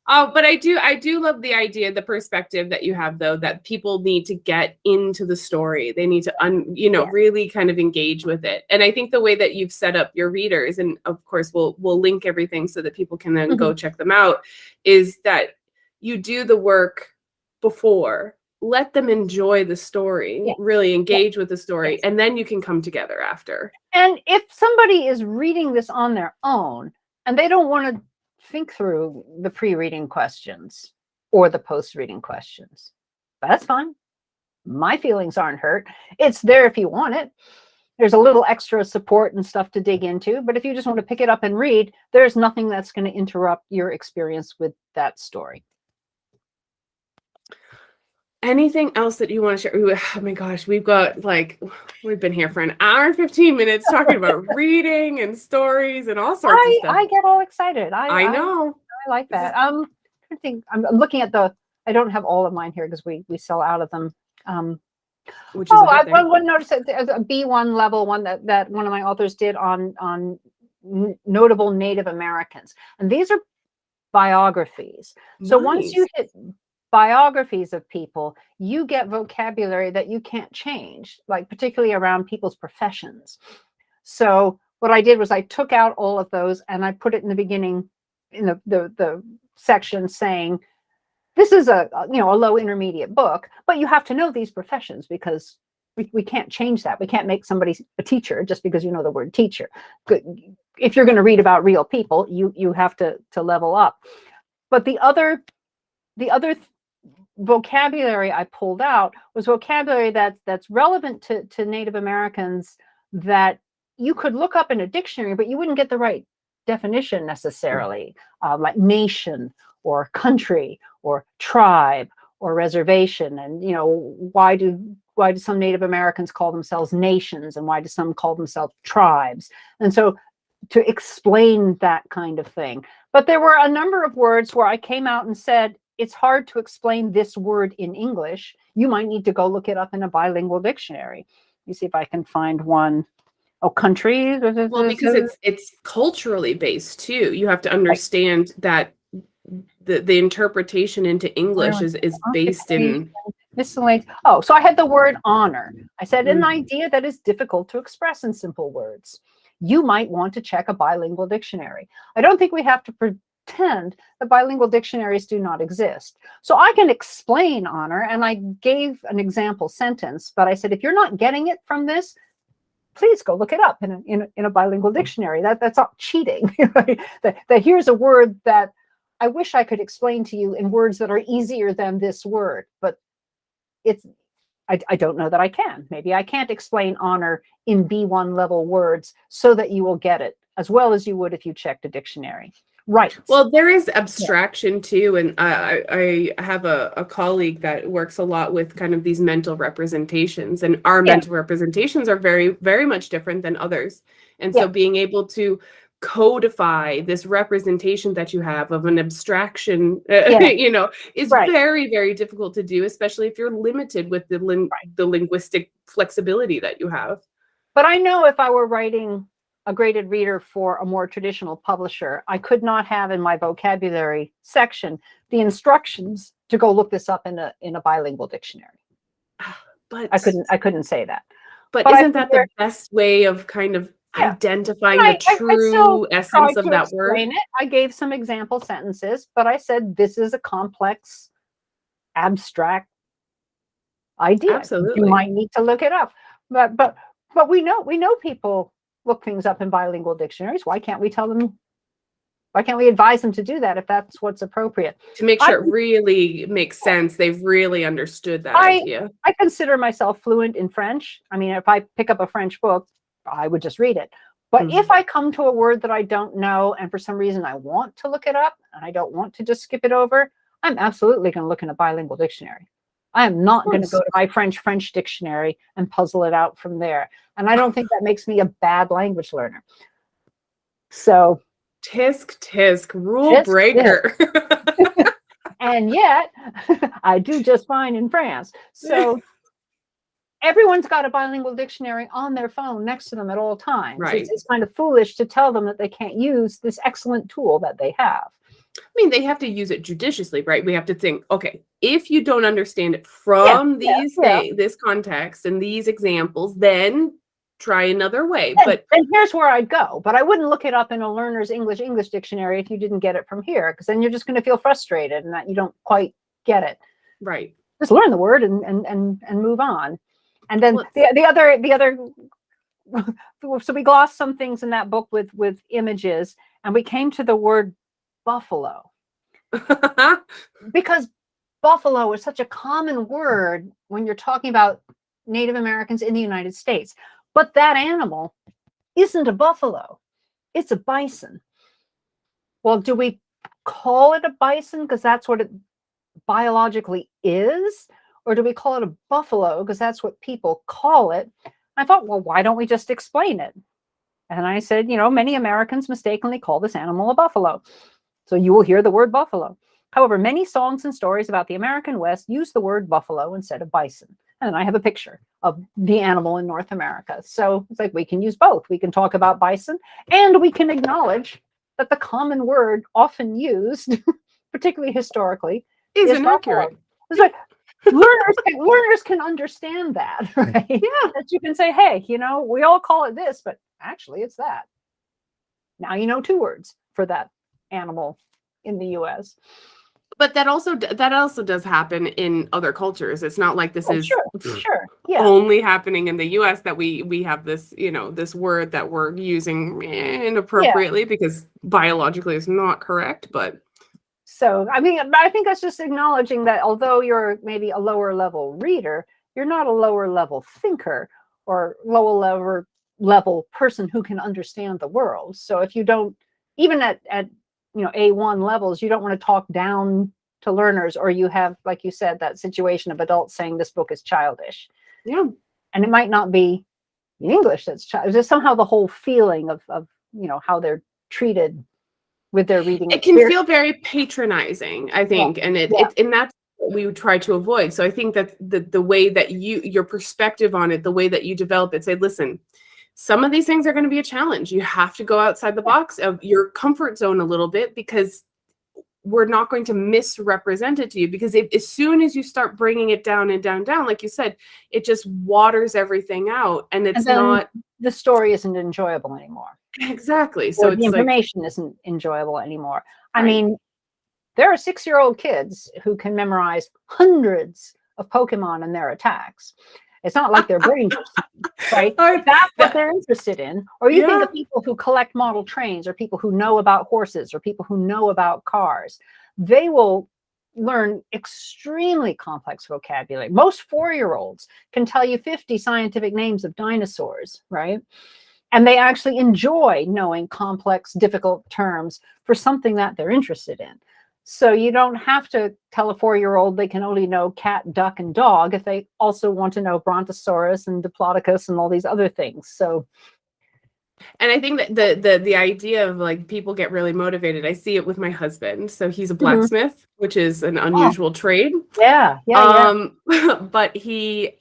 Oh, but I do love the idea, the perspective that you have, though, that people need to get into the story. They need to, really kind of engage with it. And I think the way that you've set up your readers, and of course we'll link everything so that people can then go check them out, is that you do the work before. Let them enjoy the story, really engage with the story, and then you can come together after. And if somebody is reading this on their own and they don't want to think through the pre-reading questions or the post-reading questions, that's fine. My feelings aren't hurt. It's there if you want it. There's a little extra support and stuff to dig into, but if you just want to pick it up and read, there's nothing that's going to interrupt your experience with that story. Anything else that you want to share? Oh my gosh, we've been here for an hour and 15 minutes talking about reading and stories and all sorts of stuff. I get all excited. I know. I like that. I think I'm looking at I don't have all of mine here because we sell out of them. Which is one notice that there's a B1 level one that one of my authors did on notable Native Americans. And these are biographies. So once you hit biographies of people, you get vocabulary that you can't change, like particularly around people's professions. So what I did was I took out all of those and I put it in the beginning in the section saying, this is a low intermediate book, but you have to know these professions because we can't change that. We can't make somebody a teacher just because you know the word teacher. If you're going to read about real people, you have to level up. But the other vocabulary I pulled out was vocabulary that's relevant to Native Americans that you could look up in a dictionary, but you wouldn't get the right definition necessarily, like nation or country or tribe or reservation. And why do some Native Americans call themselves nations and why do some call themselves tribes? And so to explain that kind of thing. But there were a number of words where I came out and said, it's hard to explain this word in English. You might need to go look it up in a bilingual dictionary. Let me see if I can find one. Oh, country. Well, because it's culturally based too. You have to understand that the interpretation into English is based in miscellaneous. Oh, so I had the word honor. I said an idea that is difficult to express in simple words. You might want to check a bilingual dictionary. I don't think we have to pretend that bilingual dictionaries do not exist. So I can explain honor, and I gave an example sentence, but I said, if you're not getting it from this, please go look it up in a bilingual dictionary. That's not cheating. that here's a word that I wish I could explain to you in words that are easier than this word, but I don't know that I can. Maybe I can't explain honor in B1 level words so that you will get it as well as you would if you checked a dictionary. Right. Well, there is abstraction too. And I have a colleague that works a lot with kind of these mental representations, and our mental representations are very, very much different than others. And so being able to codify this representation that you have of an abstraction, is very, very difficult to do, especially if you're limited with the linguistic flexibility that you have. But I know if I were writing a graded reader for a more traditional publisher, I could not have in my vocabulary section the instructions to go look this up in a bilingual dictionary. But I couldn't say that. But isn't that the best way of kind of identifying the true essence of that word? I gave some example sentences, but I said this is a complex, abstract idea. Absolutely. You might need to look it up. But we know people look things up in bilingual dictionaries. Why can't we advise them to do that if that's what's appropriate? To make sure it really makes sense, they've really understood that idea. I consider myself fluent in French. I mean, if I pick up a French book, I would just read it. But if I come to a word that I don't know, and for some reason I want to look it up, and I don't want to just skip it over, I'm absolutely going to look in a bilingual dictionary. I am not going to go to my French dictionary and puzzle it out from there. And I don't think that makes me a bad language learner. So tisk, rule breaker. And yet, I do just fine in France. So everyone's got a bilingual dictionary on their phone next to them at all times. Right. It's kind of foolish to tell them that they can't use this excellent tool that they have. I mean, they have to use it judiciously, right? We have to think, okay, if you don't understand it from this context and these examples, then try another way. But here's where I'd go. But I wouldn't look it up in a learner's English dictionary if you didn't get it from here, because then you're just going to feel frustrated and that you don't quite get it. Right. Just learn the word and move on. And then the other so we glossed some things in that book with images, and we came to the word buffalo. Because buffalo is such a common word when you're talking about Native Americans in the United States. But that animal isn't a buffalo. It's a bison. Well, do we call it a bison because that's what it biologically is? Or do we call it a buffalo because that's what people call it? I thought, well, why don't we just explain it? And I said, many Americans mistakenly call this animal a buffalo. So you will hear the word buffalo. However, many songs and stories about the American West use the word buffalo instead of bison. And I have a picture of the animal in North America. So it's like we can use both. We can talk about bison, and we can acknowledge that the common word often used, particularly historically, is inaccurate. It's like learners can understand that, right? Yeah. That you can say, hey, we all call it this, but actually it's that. Now you know 2 words for that animal in the US. But that also does happen in other cultures. It's not like this is sure. Yeah. only happening in the US that we have this, this word that we're using inappropriately because biologically it's not correct. But so, I mean, I think that's just acknowledging that although you're maybe a lower level reader, you're not a lower level thinker or lower level person who can understand the world. So if you don't, even at A1 levels, you don't want to talk down to learners, or you have, like you said, that situation of adults saying this book is childish. Yeah. And it might not be in English that's childish. There's somehow the whole feeling of how they're treated with their reading. It can feel very patronizing, I think. And and that's what we would try to avoid. So I think that the way that your perspective on it, the way that you develop it, say, listen, some of these things are going to be a challenge. You have to go outside the box of your comfort zone a little bit, because we're not going to misrepresent it to you. Because as soon as you start bringing it down and down, like you said, it just waters everything out, and it's not. The story isn't enjoyable anymore. Exactly. So the information isn't enjoyable anymore. Right. I mean, there are 6-year-old kids who can memorize hundreds of Pokemon and their attacks. It's not like their brains are right? That's what they're interested in. Or you think of people who collect model trains, or people who know about horses, or people who know about cars. They will learn extremely complex vocabulary. Most 4-year-olds can tell you 50 scientific names of dinosaurs, right? And they actually enjoy knowing complex, difficult terms for something that they're interested in. So you don't have to tell a 4-year-old they can only know cat, duck, and dog if they also want to know Brontosaurus and Diplodocus and all these other things. So, and I think that the idea of like people get really motivated. I see it with my husband. So he's a blacksmith, which is an unusual trade. Yeah. But he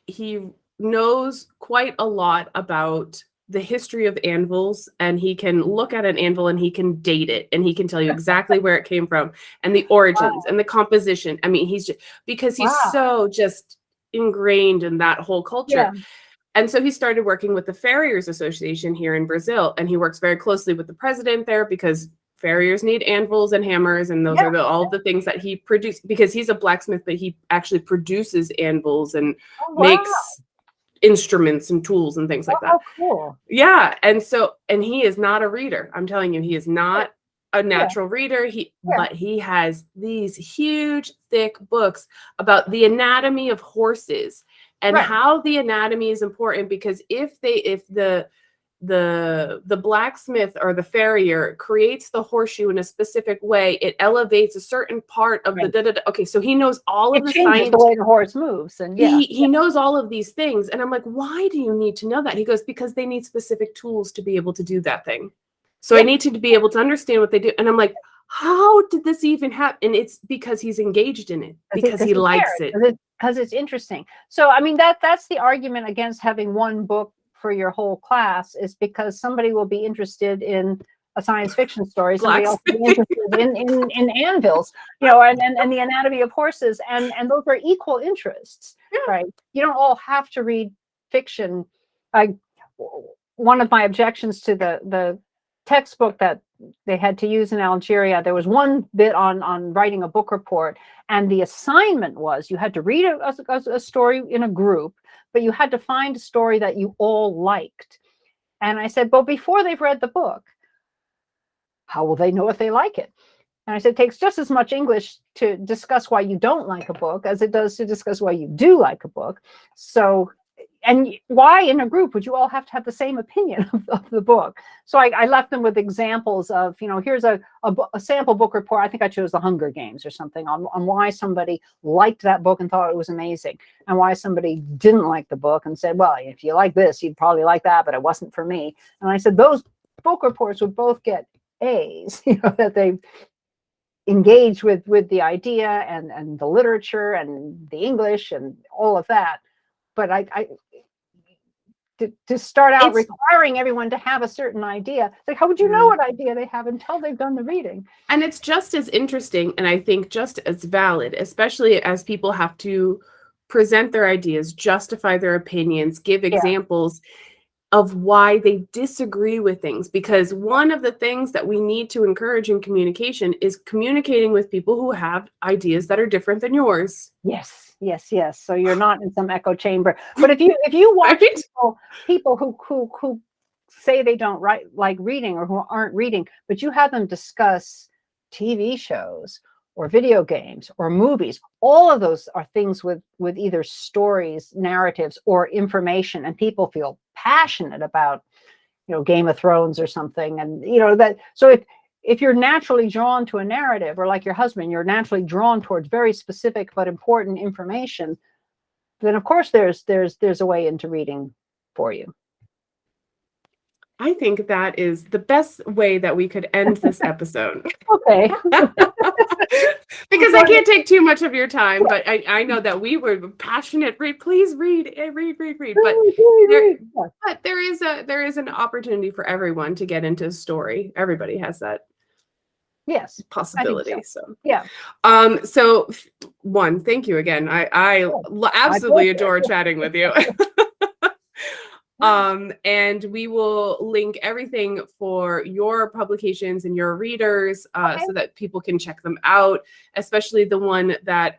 knows quite a lot about the history of anvils, and he can look at an anvil and he can date it, and he can tell you exactly where it came from and the origins and the composition. I mean, he's so just ingrained in that whole culture. Yeah. And so he started working with the Farriers Association here in Brazil, and he works very closely with the president there, because farriers need anvils and hammers, and those are all the things that he produced, because he's a blacksmith, but he actually produces anvils and makes instruments and tools and things like that. Oh, cool. Yeah. And he is not a reader. I'm telling you, he is not a natural reader. But he has these huge, thick books about the anatomy of horses and how the anatomy is important, because if the blacksmith or the farrier creates the horseshoe in a specific way, it elevates a certain part of the okay, so he knows all of the science, the way the horse moves, and he knows all of these things. And I'm like, why do you need to know that? He goes, because they need specific tools to be able to do that thing. So I need to be able to understand what they do. And I'm like, how did this even happen? And it's because he's engaged in it, because he likes it. Because it's interesting. So I mean, that's the argument against having one book for your whole class, is because somebody will be interested in a science fiction story, somebody else will be interested in anvils, and the anatomy of horses, and those are equal interests, right? You don't all have to read fiction. One of my objections to the textbook that they had to use in Algeria, there was one bit on writing a book report, and the assignment was you had to read a story in a group, but you had to find a story that you all liked. And I said, well, before they've read the book, how will they know if they like it? And I said, it takes just as much English to discuss why you don't like a book as it does to discuss why you do like a book. So, and why in a group would you all have to have the same opinion of the book? So I left them with examples of, here's a sample book report. I think I chose The Hunger Games or something on why somebody liked that book and thought it was amazing, and why somebody didn't like the book and said, well, if you like this, you'd probably like that, but it wasn't for me. And I said, those book reports would both get A's, that they engaged with the idea and the literature and the English and all of that. But to start out requiring everyone to have a certain idea, like, how would you know what idea they have until they've done the reading? And it's just as interesting, and I think just as valid, especially as people have to present their ideas, justify their opinions, give examples of why they disagree with things. Because one of the things that we need to encourage in communication is communicating with people who have ideas that are different than yours. Yes. So you're not in some echo chamber. But if you watch people who say they don't like reading, or who aren't reading, but you have them discuss TV shows or video games or movies, all of those are things with either stories, narratives, or information, and people feel passionate about, Game of Thrones or something, and that. So if you're naturally drawn to a narrative, or like your husband, you're naturally drawn towards very specific but important information, then of course there's a way into reading for you. I think that is the best way that we could end this episode. Okay. Because I can't take too much of your time, but I know that we were passionate. Please read. But there is an opportunity for everyone to get into a story. Everybody has that possibility. So So one, thank you again. I absolutely adore chatting with you. And we will link everything for your publications and your readers, so that people can check them out, especially the one that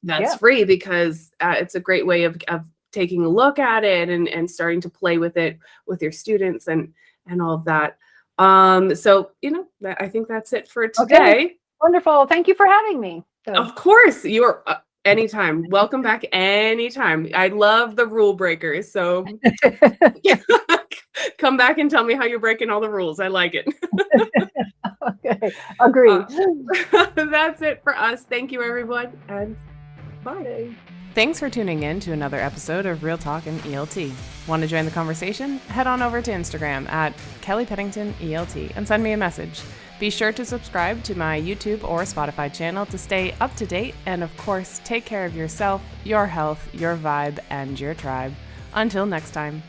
that's free, because it's a great way of taking a look at it and starting to play with it with your students and all of that. So I think that's it for today. Okay. Wonderful. Thank you for having me. Of course, you are. Anytime. Welcome back anytime. I love the rule breakers. So come back and tell me how you're breaking all the rules. I like it. Okay. Agreed. That's it for us. Thank you, everyone. And bye. Thanks for tuning in to another episode of Real Talk and ELT. Want to join the conversation? Head on over to Instagram at Kelly Pennington ELT and send me a message. Be sure to subscribe to my YouTube or Spotify channel to stay up to date. And of course, take care of yourself, your health, your vibe, and your tribe. Until next time.